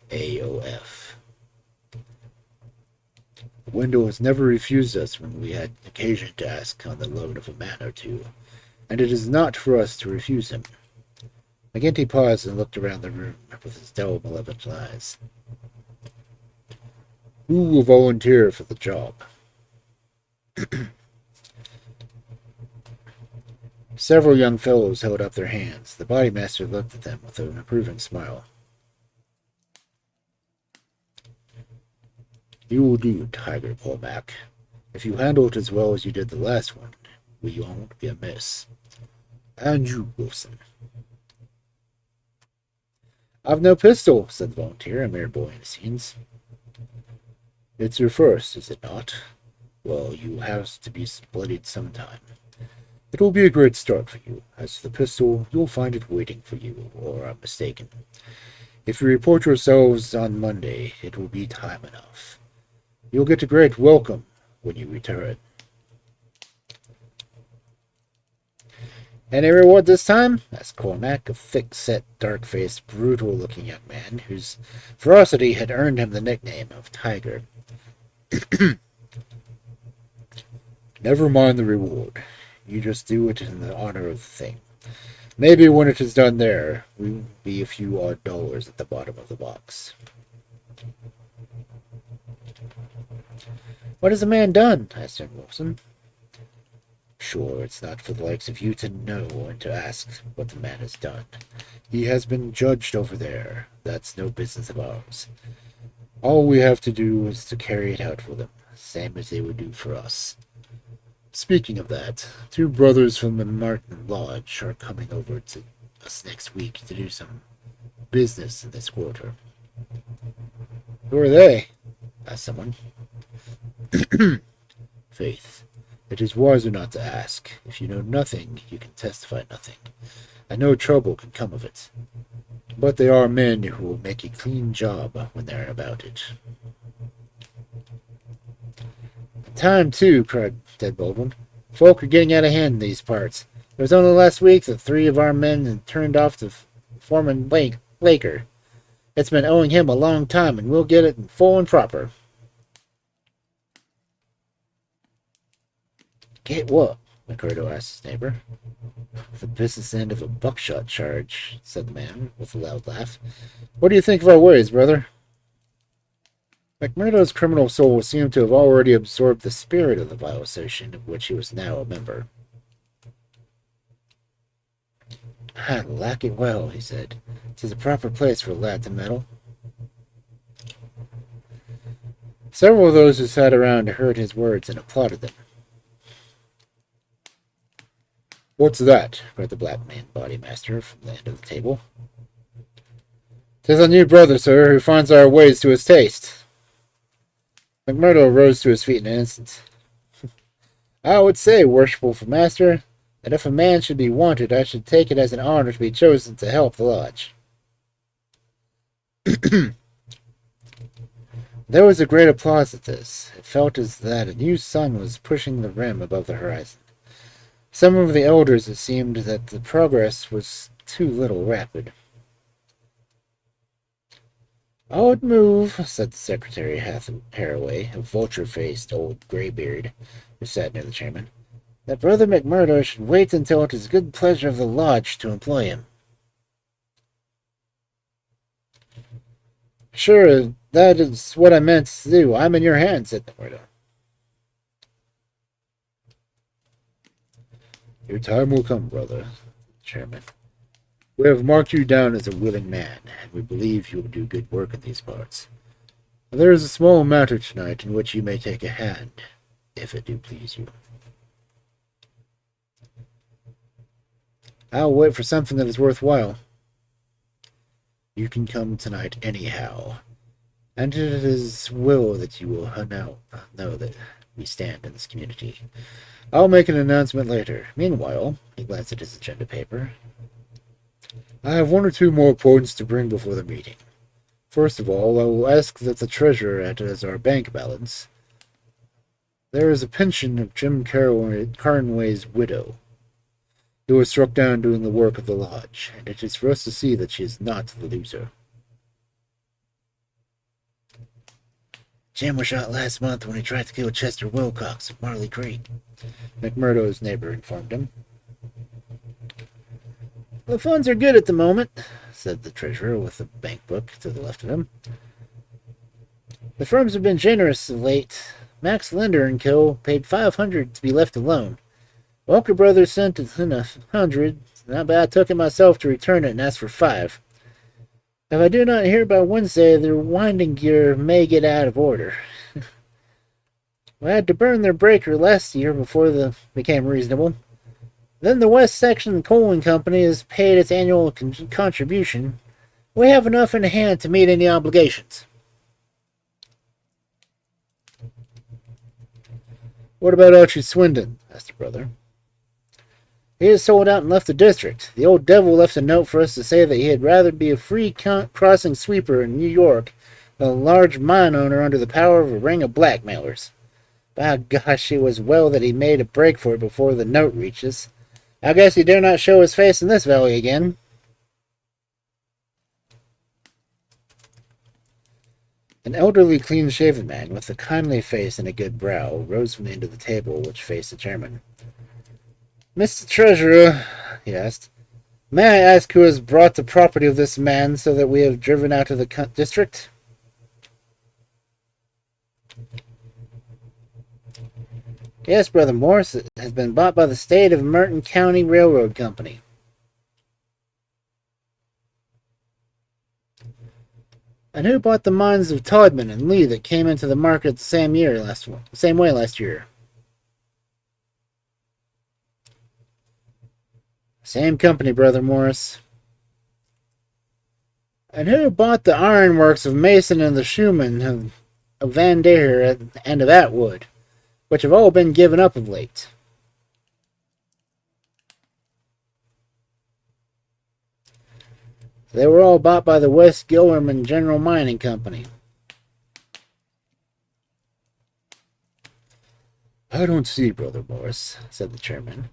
Wendell has never refused us when we had occasion to ask on the loan of a man or two, and it is not for us to refuse him." McGinty paused and looked around the room with his dull, malevolent eyes. "Who will volunteer for the job?" Several young fellows held up their hands. The Bodymaster looked at them with an approving smile. "You will do, Tiger Cormac. If you handle it as well as you did the last one, we won't be amiss. And you, Wilson." "I've no pistol," said the volunteer, a mere boy in his teens. "It's your first, is it not? Well, you have to be bloodied sometime. It will be a great start for you. As for the pistol, you'll find it waiting for you, or I'm mistaken. If you report yourselves on Monday, it will be time enough. You'll get a great welcome when you return." Any reward this time? Asked Cormac, a thick-set, dark-faced, brutal-looking young man whose ferocity had earned him the nickname of Tiger. Never mind the reward. You just do it in the honor of the thing. Maybe when it is done there will be a few odd dollars at the bottom of the box. What has the man done? Asked young Wilson. Sure, it's not for the likes of you to know and to ask what the man has done. He has been judged over there. That's no business of ours. All we have to do is to carry it out for them, same as they would do for us. Speaking of that, 2 brothers from the Martin Lodge are coming over to us next week to do some business in this quarter. Who are they? Asked someone. Faith. It is wiser not to ask. If you know nothing, you can testify nothing, and no trouble can come of it. But they are men who will make a clean job when they're about it. Time, too, cried Ted Baldwin. Folk are getting out of hand in these parts. It was only last week that 3 of our men had turned off the foreman Laker. It's been owing him a long time, and we'll get it in full and proper. Get what? McCurdo asked his neighbor. The business end of a buckshot charge, said the man, with a loud laugh. What do you think of our ways, brother? McMurdo's criminal soul seemed to have already absorbed the spirit of the vile association of which he was now a member. I lack it well, he said. 'Tis a proper place for a lad to meddle. Several of those who sat around heard his words and applauded them. What's that? Cried the black man Bodymaster from the end of the table. 'Tis a new brother, sir, who finds our ways to his taste. McMurdo rose to his feet in an instant. I would say, worshipful master, that if a man should be wanted, I should take it as an honor to be chosen to help the lodge. There was a great applause at this. It felt as that a new sun was pushing the rim above the horizon. Some of the elders it seemed that the progress was too little rapid. I would move, said the secretary Haraway, a vulture-faced old graybeard who sat near the chairman, that Brother McMurdo should wait until it is good pleasure of the lodge to employ him. Sure, that is what I meant to do. I'm in your hands, said McMurdo. Your time will come, brother, chairman. We have marked you down as a willing man, and we believe you will do good work in these parts. There is a small matter tonight in which you may take a hand, if it do please you. I'll wait for something that is worthwhile. You can come tonight anyhow, and it is will that you will know that we stand in this community. I'll make an announcement later. Meanwhile, he glanced at his agenda paper. I have 1 or 2 more points to bring before the meeting. First of all, I will ask that the treasurer enter as our bank balance. There is a pension of Jim Carnway's widow, who was struck down doing the work of the lodge, and it is for us to see that she is not the loser. Jim was shot last month when he tried to kill Chester Wilcox of Marley Creek, McMurdo's neighbor informed him. The funds are good at the moment, said the treasurer with the bank book to the left of him. The firms have been generous of late. Max Linder and Co. paid $500 to be left alone. Walker Brothers sent in $100, but I took it myself to return it and asked for $5. If I do not hear by Wednesday, their winding gear may get out of order. We had to burn their breaker last year before they became reasonable. Then the West Section Coaling Company has paid its annual contribution. We have enough in hand to meet any obligations. What about Archie Swindon? Asked the brother. He has sold out and left the district. The old devil left a note for us to say that he had rather be a free crossing sweeper in New York than a large mine owner under the power of a ring of blackmailers. By gosh, it was well that he made a break for it before the note reached us. I guess he dare not show his face in this valley again. An elderly, clean-shaven man with a kindly face and a good brow rose from the end of the table which faced the chairman. Mr. Treasurer, he asked, may I ask who has brought the property of this man so that we have driven out of the district? Yes, Brother Morris, it has been bought by the State of Merton County Railroad Company. And who bought the mines of Todman and Lee that came into the market the same way last year? Same company, Brother Morris. And who bought the ironworks of Mason and the Shoeman of Van Dare and of Atwood, which have all been given up of late? They were all bought by the West Gillerman General Mining Company. I don't see, Brother Morris, said the chairman,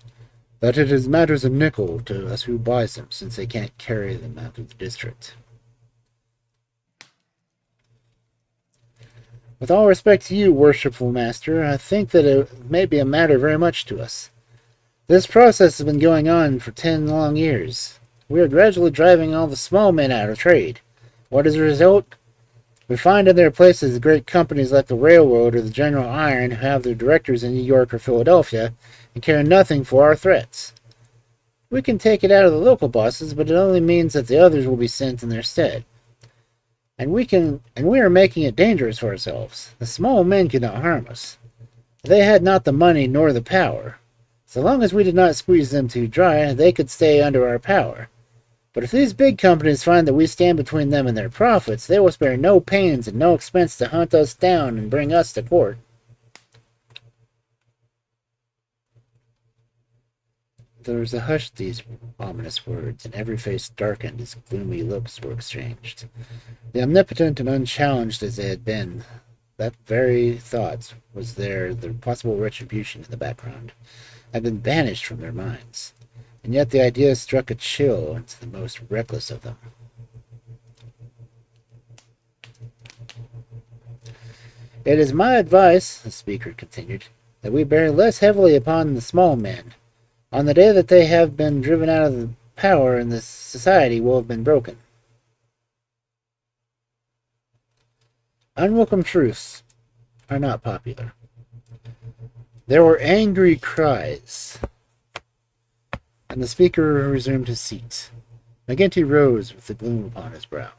that it is matters of nickel to us who buys them, since they can't carry them out of the district. With all respect to you, worshipful master, I think that it may be a matter very much to us. This process has been going on for 10 long years. We are gradually driving all the small men out of trade. What is the result? We find in their places great companies like the Railroad or the General Iron who have their directors in New York or Philadelphia and care nothing for our threats. We can take it out of the local bosses, but it only means that the others will be sent in their stead. And we are making it dangerous for ourselves. The small men could not harm us. They had not the money nor the power. So long as we did not squeeze them too dry, they could stay under our power. But if these big companies find that we stand between them and their profits, they will spare no pains and no expense to hunt us down and bring us to court. There was a hush to these ominous words, and every face darkened as gloomy looks were exchanged. The omnipotent and unchallenged as they had been, that very thought was there, the possible retribution in the background, had been banished from their minds. And yet the idea struck a chill into the most reckless of them. It is my advice, the speaker continued, that we bear less heavily upon the small men. On the day that they have been driven out of the power and the society will have been broken. Unwelcome truths are not popular. There were angry cries, and the speaker resumed his seat. McGinty rose with the gloom upon his brow.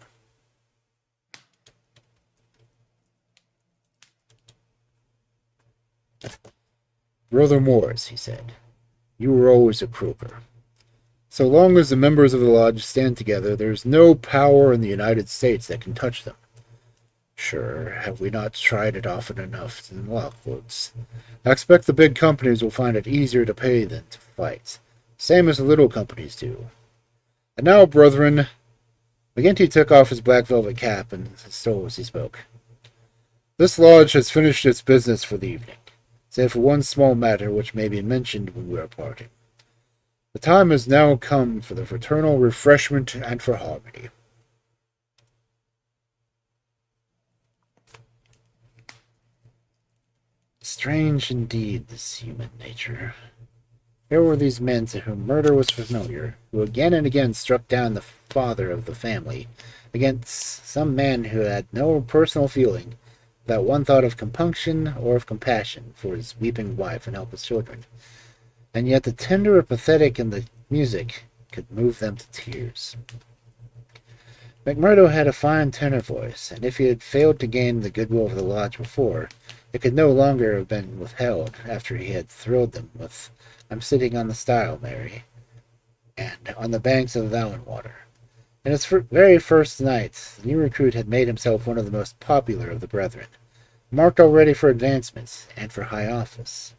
Brother Morris, he said, you were always a croaker. So long as the members of the lodge stand together, there is no power in the United States that can touch them. Sure, have we not tried it often enough in Lockwood's? I expect the big companies will find it easier to pay than to fight, same as the little companies do. And now, brethren, McGinty took off his black velvet cap and stole as he spoke. This lodge has finished its business for the evening, save for one small matter which may be mentioned when we are parting. The time has now come for the fraternal refreshment and for harmony. Strange indeed, this human nature. Here were these men to whom murder was familiar, who again and again struck down the father of the family against some man who had no personal feeling, without one thought of compunction or of compassion for his weeping wife and helpless children. And yet the tender or pathetic in the music could move them to tears. McMurdo had a fine tenor voice, and if he had failed to gain the goodwill of the lodge before, it could no longer have been withheld after he had thrilled them with "I'm Sitting on the Stile, Mary," and "On the Banks of Valenwater." In his very first night, the new recruit had made himself one of the most popular of the brethren, marked already for advancements and for high office.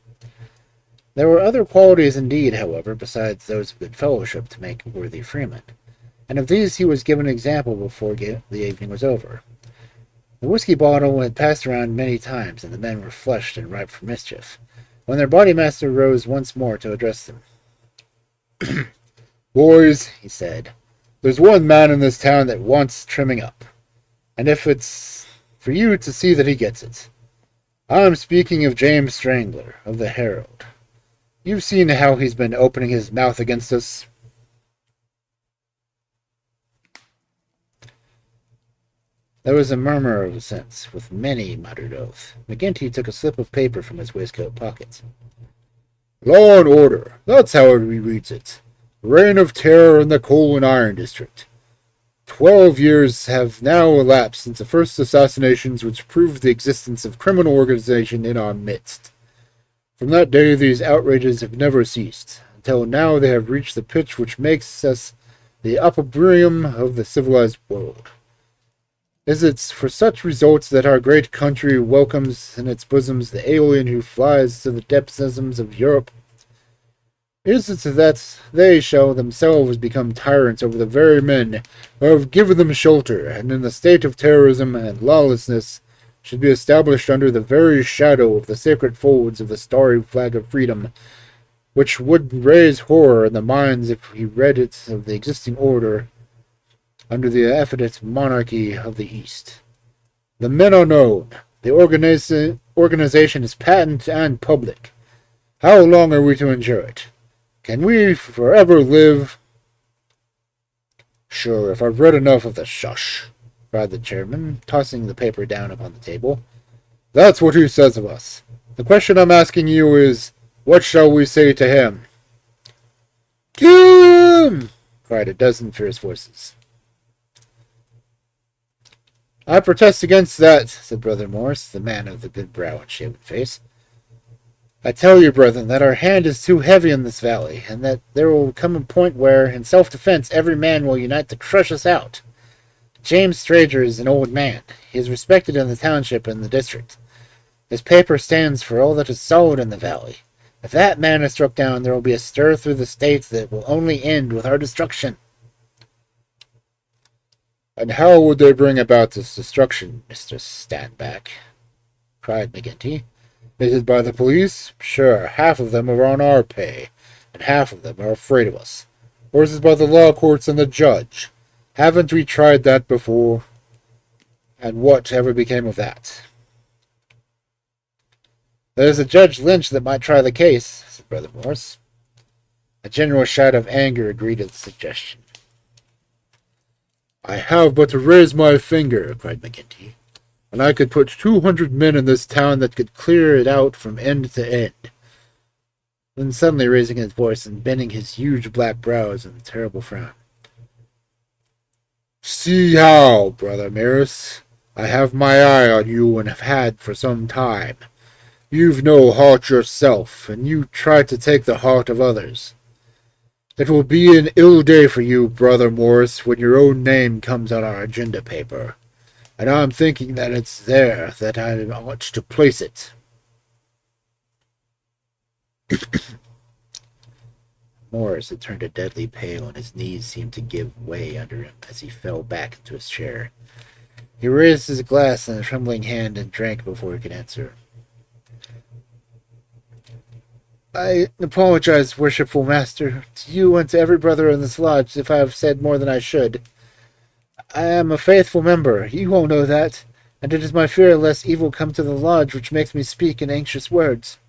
There were other qualities indeed, however, besides those of good fellowship to make a worthy freeman, and of these he was given an example before the evening was over. The whiskey bottle had passed around many times, and the men were flushed and ripe for mischief, when their bodymaster rose once more to address them. Boys, he said, there's one man in this town that wants trimming up, and if it's for you to see that he gets it. I'm speaking of James Strangler, of the Herald. You've seen how he's been opening his mouth against us. There was a murmur of assent, with many muttered oath. McGinty took a slip of paper from his waistcoat pocket. Law and order, that's how he reads it. Reign of terror in the coal and iron district. 12 years have now elapsed since the first assassinations which proved the existence of criminal organization in our midst. From that day these outrages have never ceased, until now they have reached the pitch which makes us the opprobrium of the civilized world. Is it for such results that our great country welcomes in its bosoms the alien who flies to the depths of Europe? Is it that they shall themselves become tyrants over the very men who have given them shelter, and in the state of terrorism and lawlessness should be established under the very shadow of the sacred folds of the starry flag of freedom, which would raise horror in the minds if we read it of the existing order under the effeminate monarchy of the East? The men are known. The organization is patent and public. How long are we to endure it? Can we forever live? Sure, if I've read enough of the shush, cried the chairman, tossing the paper down upon the table. That's what he says of us. The question I'm asking you is, what shall we say to him? Kill him! Cried a dozen fierce voices. I protest against that, said Brother Morris, the man of the good brow and shaven face. I tell you, brethren, that our hand is too heavy in this valley, and that there will come a point where, in self-defense, every man will unite to crush us out. James Stranger is an old man. He is respected in the township and the district. His paper stands for all that is solid in the valley. If that man is struck down, there will be a stir through the states that will only end with our destruction. And how would they bring about this destruction, Mr. Standback? Cried McGinty. Is it by the police? Sure, half of them are on our pay, and half of them are afraid of us. Or is it by the law courts and the judge? Haven't we tried that before? And what ever became of that? There's a Judge Lynch that might try the case, said Brother Morris. A general shout of anger greeted the suggestion. I have but to raise my finger, cried McGinty, and I could put 200 men in this town that could clear it out from end to end. Then suddenly raising his voice and bending his huge black brows in a terrible frown. See how, Brother Morris, I have my eye on you and have had for some time. You've no heart yourself, and you try to take the heart of others. It will be an ill day for you, Brother Morris, when your own name comes on our agenda paper, and I'm thinking that it's there that I ought to place it. Morris had turned a deadly pale, and his knees seemed to give way under him as he fell back into his chair. He raised his glass in a trembling hand and drank before he could answer. I apologize, worshipful master, to you and to every brother in this lodge if I have said more than I should. I am a faithful member, you all know that, and it is my fear lest evil come to the lodge which makes me speak in anxious words.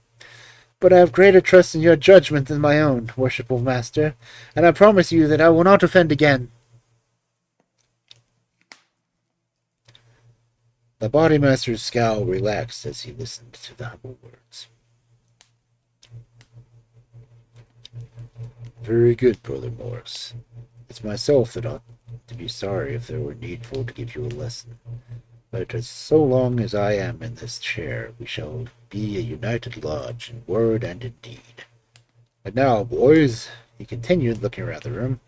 But I have greater trust in your judgment than my own, worshipful master, and I promise you that I will not offend again. The Bodymaster's scowl relaxed as he listened to the humble words. Very good, Brother Morris. It's myself that ought to be sorry if there were needful to give you a lesson. But as so long as I am in this chair, we shall be a united lodge in word and in deed. And now, boys, he continued, looking around the room,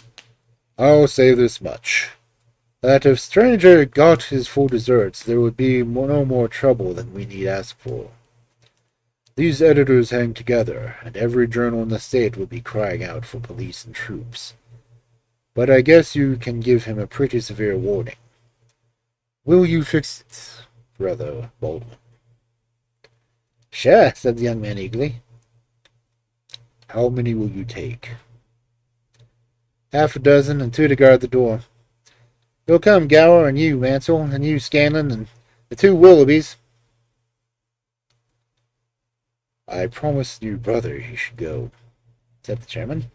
I'll say this much, that if Stranger got his full deserts, there would be no more trouble than we need ask for. These editors hang together, and every journal in the state would be crying out for police and troops. But I guess you can give him a pretty severe warning. Will you fix it, Brother Baldwin? Sure, said the young man eagerly. How many will you take? half a dozen, and 2 to guard the door. You'll come, Gower, and you, Mansell, and you, Scanlon, and the 2 Willoughbys. I promised your brother he should go, said the chairman.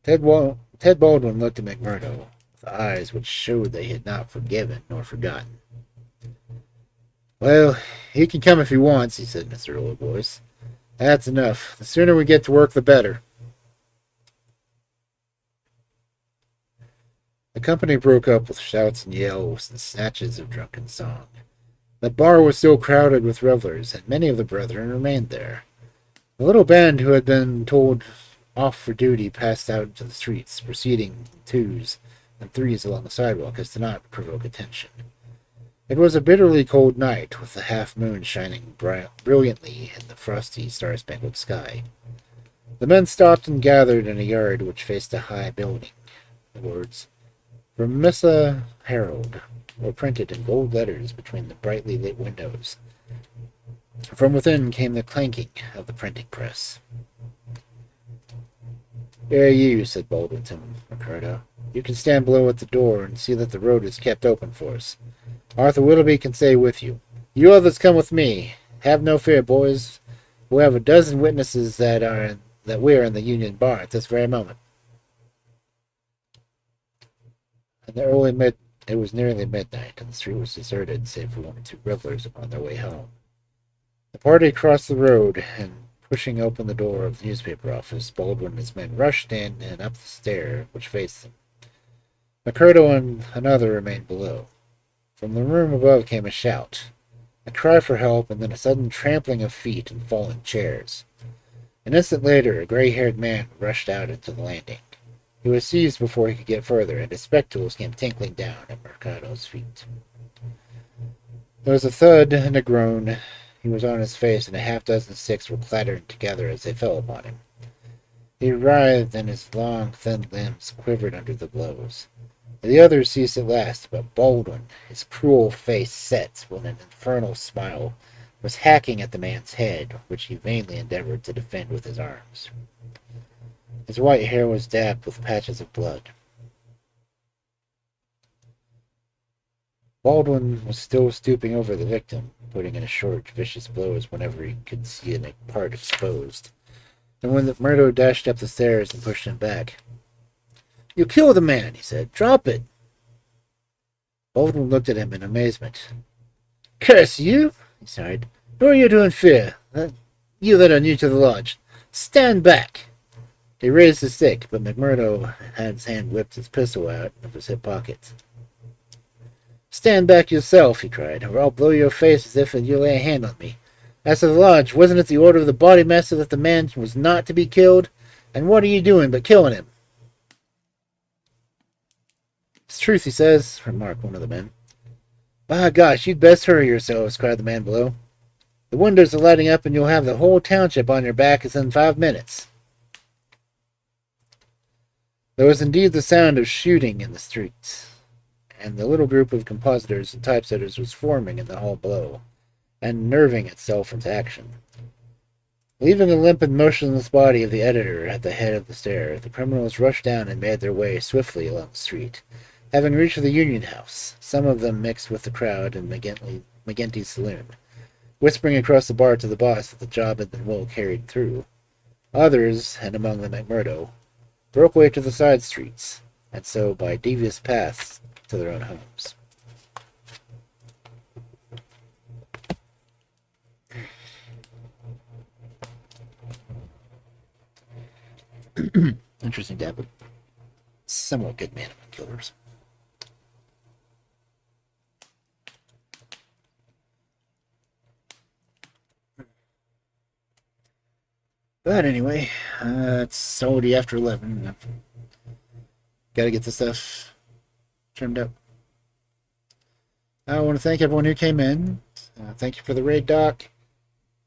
Ted Baldwin looked at McMurdo with eyes which showed they had not forgiven nor forgotten. Well, he can come if he wants, he said in a surly voice. That's enough. The sooner we get to work, the better. The company broke up with shouts and yells and snatches of drunken song. The bar was still crowded with revelers, and many of the brethren remained there. The little band who had been told off for duty passed out into the streets, proceeding in 2s and 3s along the sidewalk as to not provoke attention. It was a bitterly cold night, with the half-moon shining brilliantly in the frosty, star-spangled sky. The men stopped and gathered in a yard which faced a high building. The words, Vermissa Herald, were printed in gold letters between the brightly lit windows. From within came the clanking of the printing press. Here you, said Baldwin to Ricardo. You can stand below at the door and see that the road is kept open for us. Arthur Willoughby can stay with you. You others come with me. Have no fear, boys. We have a dozen witnesses that we are in the Union Bar at this very moment. It was nearly midnight, and the street was deserted save for 1 or 2 revelers upon their way home. The party crossed the road, and pushing open the door of the newspaper office, Baldwin and his men rushed in and up the stair which faced them. McCurdo and another remained below. From the room above came a shout, a cry for help, and then a sudden trampling of feet and falling chairs. An instant later, a gray-haired man rushed out into the landing. He was seized before he could get further, and his spectacles came tinkling down at Mercado's feet. There was a thud and a groan. He was on his face, and a half-dozen sticks were clattering together as they fell upon him. He writhed, and his long, thin limbs quivered under the blows. The others ceased at last, but Baldwin, his cruel face set with an infernal smile, was hacking at the man's head, which he vainly endeavored to defend with his arms. His white hair was dabbed with patches of blood. Baldwin was still stooping over the victim, putting in short, vicious blows whenever he could see a part exposed. And when Murdo dashed up the stairs and pushed him back, "You killed the man," he said. "Drop it." Baldwin looked at him in amazement. "Curse you!" he sighed. "Who are you to fear? You that are new to the lodge. Stand back!" He raised his stick, but McMurdo had his hand whipped his pistol out of his hip pocket. "Stand back yourself," he cried, "or I'll blow your face as if you lay a hand on me. As to the lodge, wasn't it the order of the Bodymaster that the man was not to be killed? And what are you doing but killing him?" "It's truth, he says," remarked one of the men. "By gosh, you'd best hurry yourselves," cried the man below. "The windows are lighting up, and you'll have the whole township on your back in 5 minutes." There was indeed the sound of shooting in the streets, and the little group of compositors and typesetters was forming in the hall below, and nerving itself into action. Leaving the limp and motionless body of the editor at the head of the stair, the criminals rushed down and made their way swiftly along the street. Having reached the Union House, some of them mixed with the crowd in McGinty's saloon, whispering across the bar to the boss that the job had been well carried through. Others, and among them McMurdo, broke away to the side streets, and so by devious paths to their own homes. Interesting to have a somewhat good man among killers. But anyway, it's already after 11. I've got to get this stuff trimmed up. I want to thank everyone who came in. Thank you for the raid, Doc.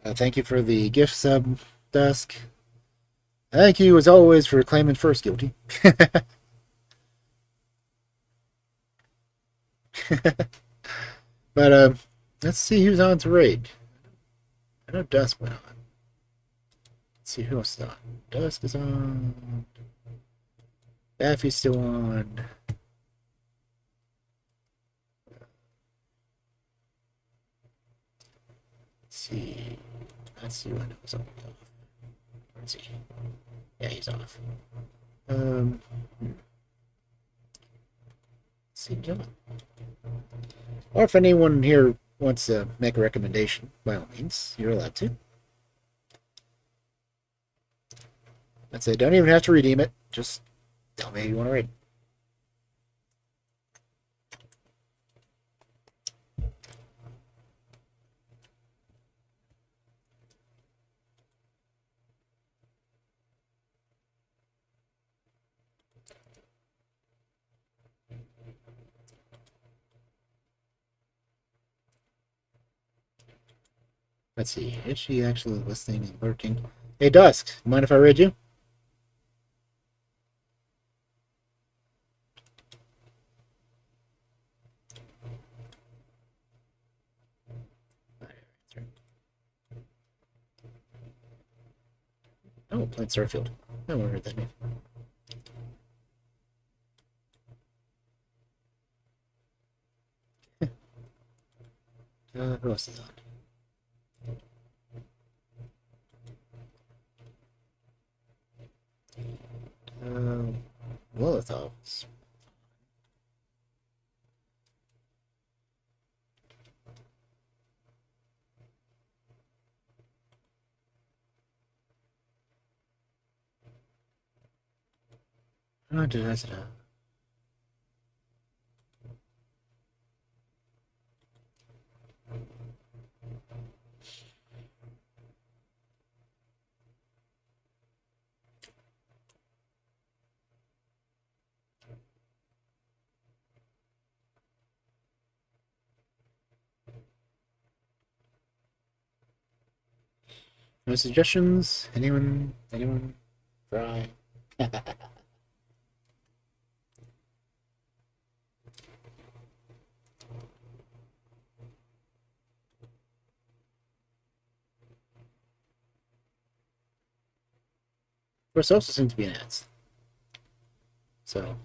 Thank you for the gift sub, Dusk. Thank you, as always, for claiming first guilty. But let's see who's on to raid. I know Dusk went on. Let's see who else is on. Dusk is on. Daffy's still on. Let's see. Let's see when it was off. Let's see. Yeah, he's off. Let's see, John. Or if anyone here wants to make a recommendation, by all means, you're allowed to. I'd say don't even have to redeem it. Just tell me you want to read. Let's see. Is she actually listening and lurking? Hey, Dusk. Mind if I read you? Oh, playing Starfield. I never heard that name. Who else is on? Molotov. Oh, did I say that? No suggestions? Anyone? Anyone? Fry? Course, also seem to be an ads. So.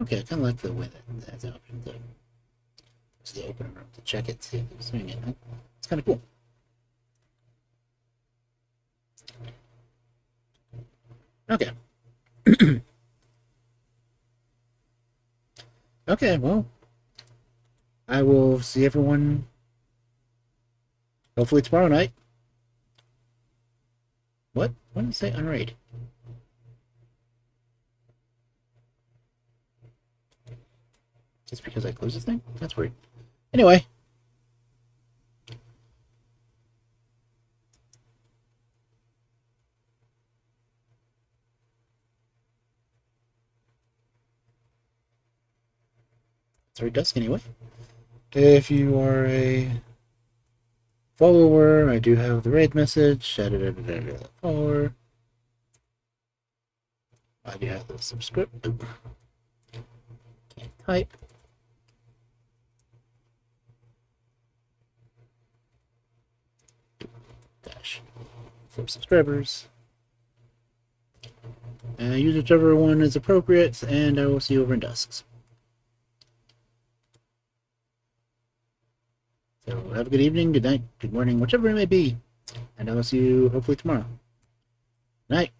Okay, I kind of like the way that's option to the open room to check it, see if it's doing it. It's kind of cool. Okay. Okay, well, I will see everyone hopefully tomorrow night. What? What did it say? Unraid. Just because I closed this thing? That's weird. Anyway. Sorry, Dusk, anyway. If you are a follower, I do have the raid message. Follower. I do have the subscript. Can't type. Dash. 4 subscribers. Use whichever one is appropriate, and I will see you over in Dusks. So have a good evening, good night, good morning, whichever it may be. And I will see you hopefully tomorrow. Night.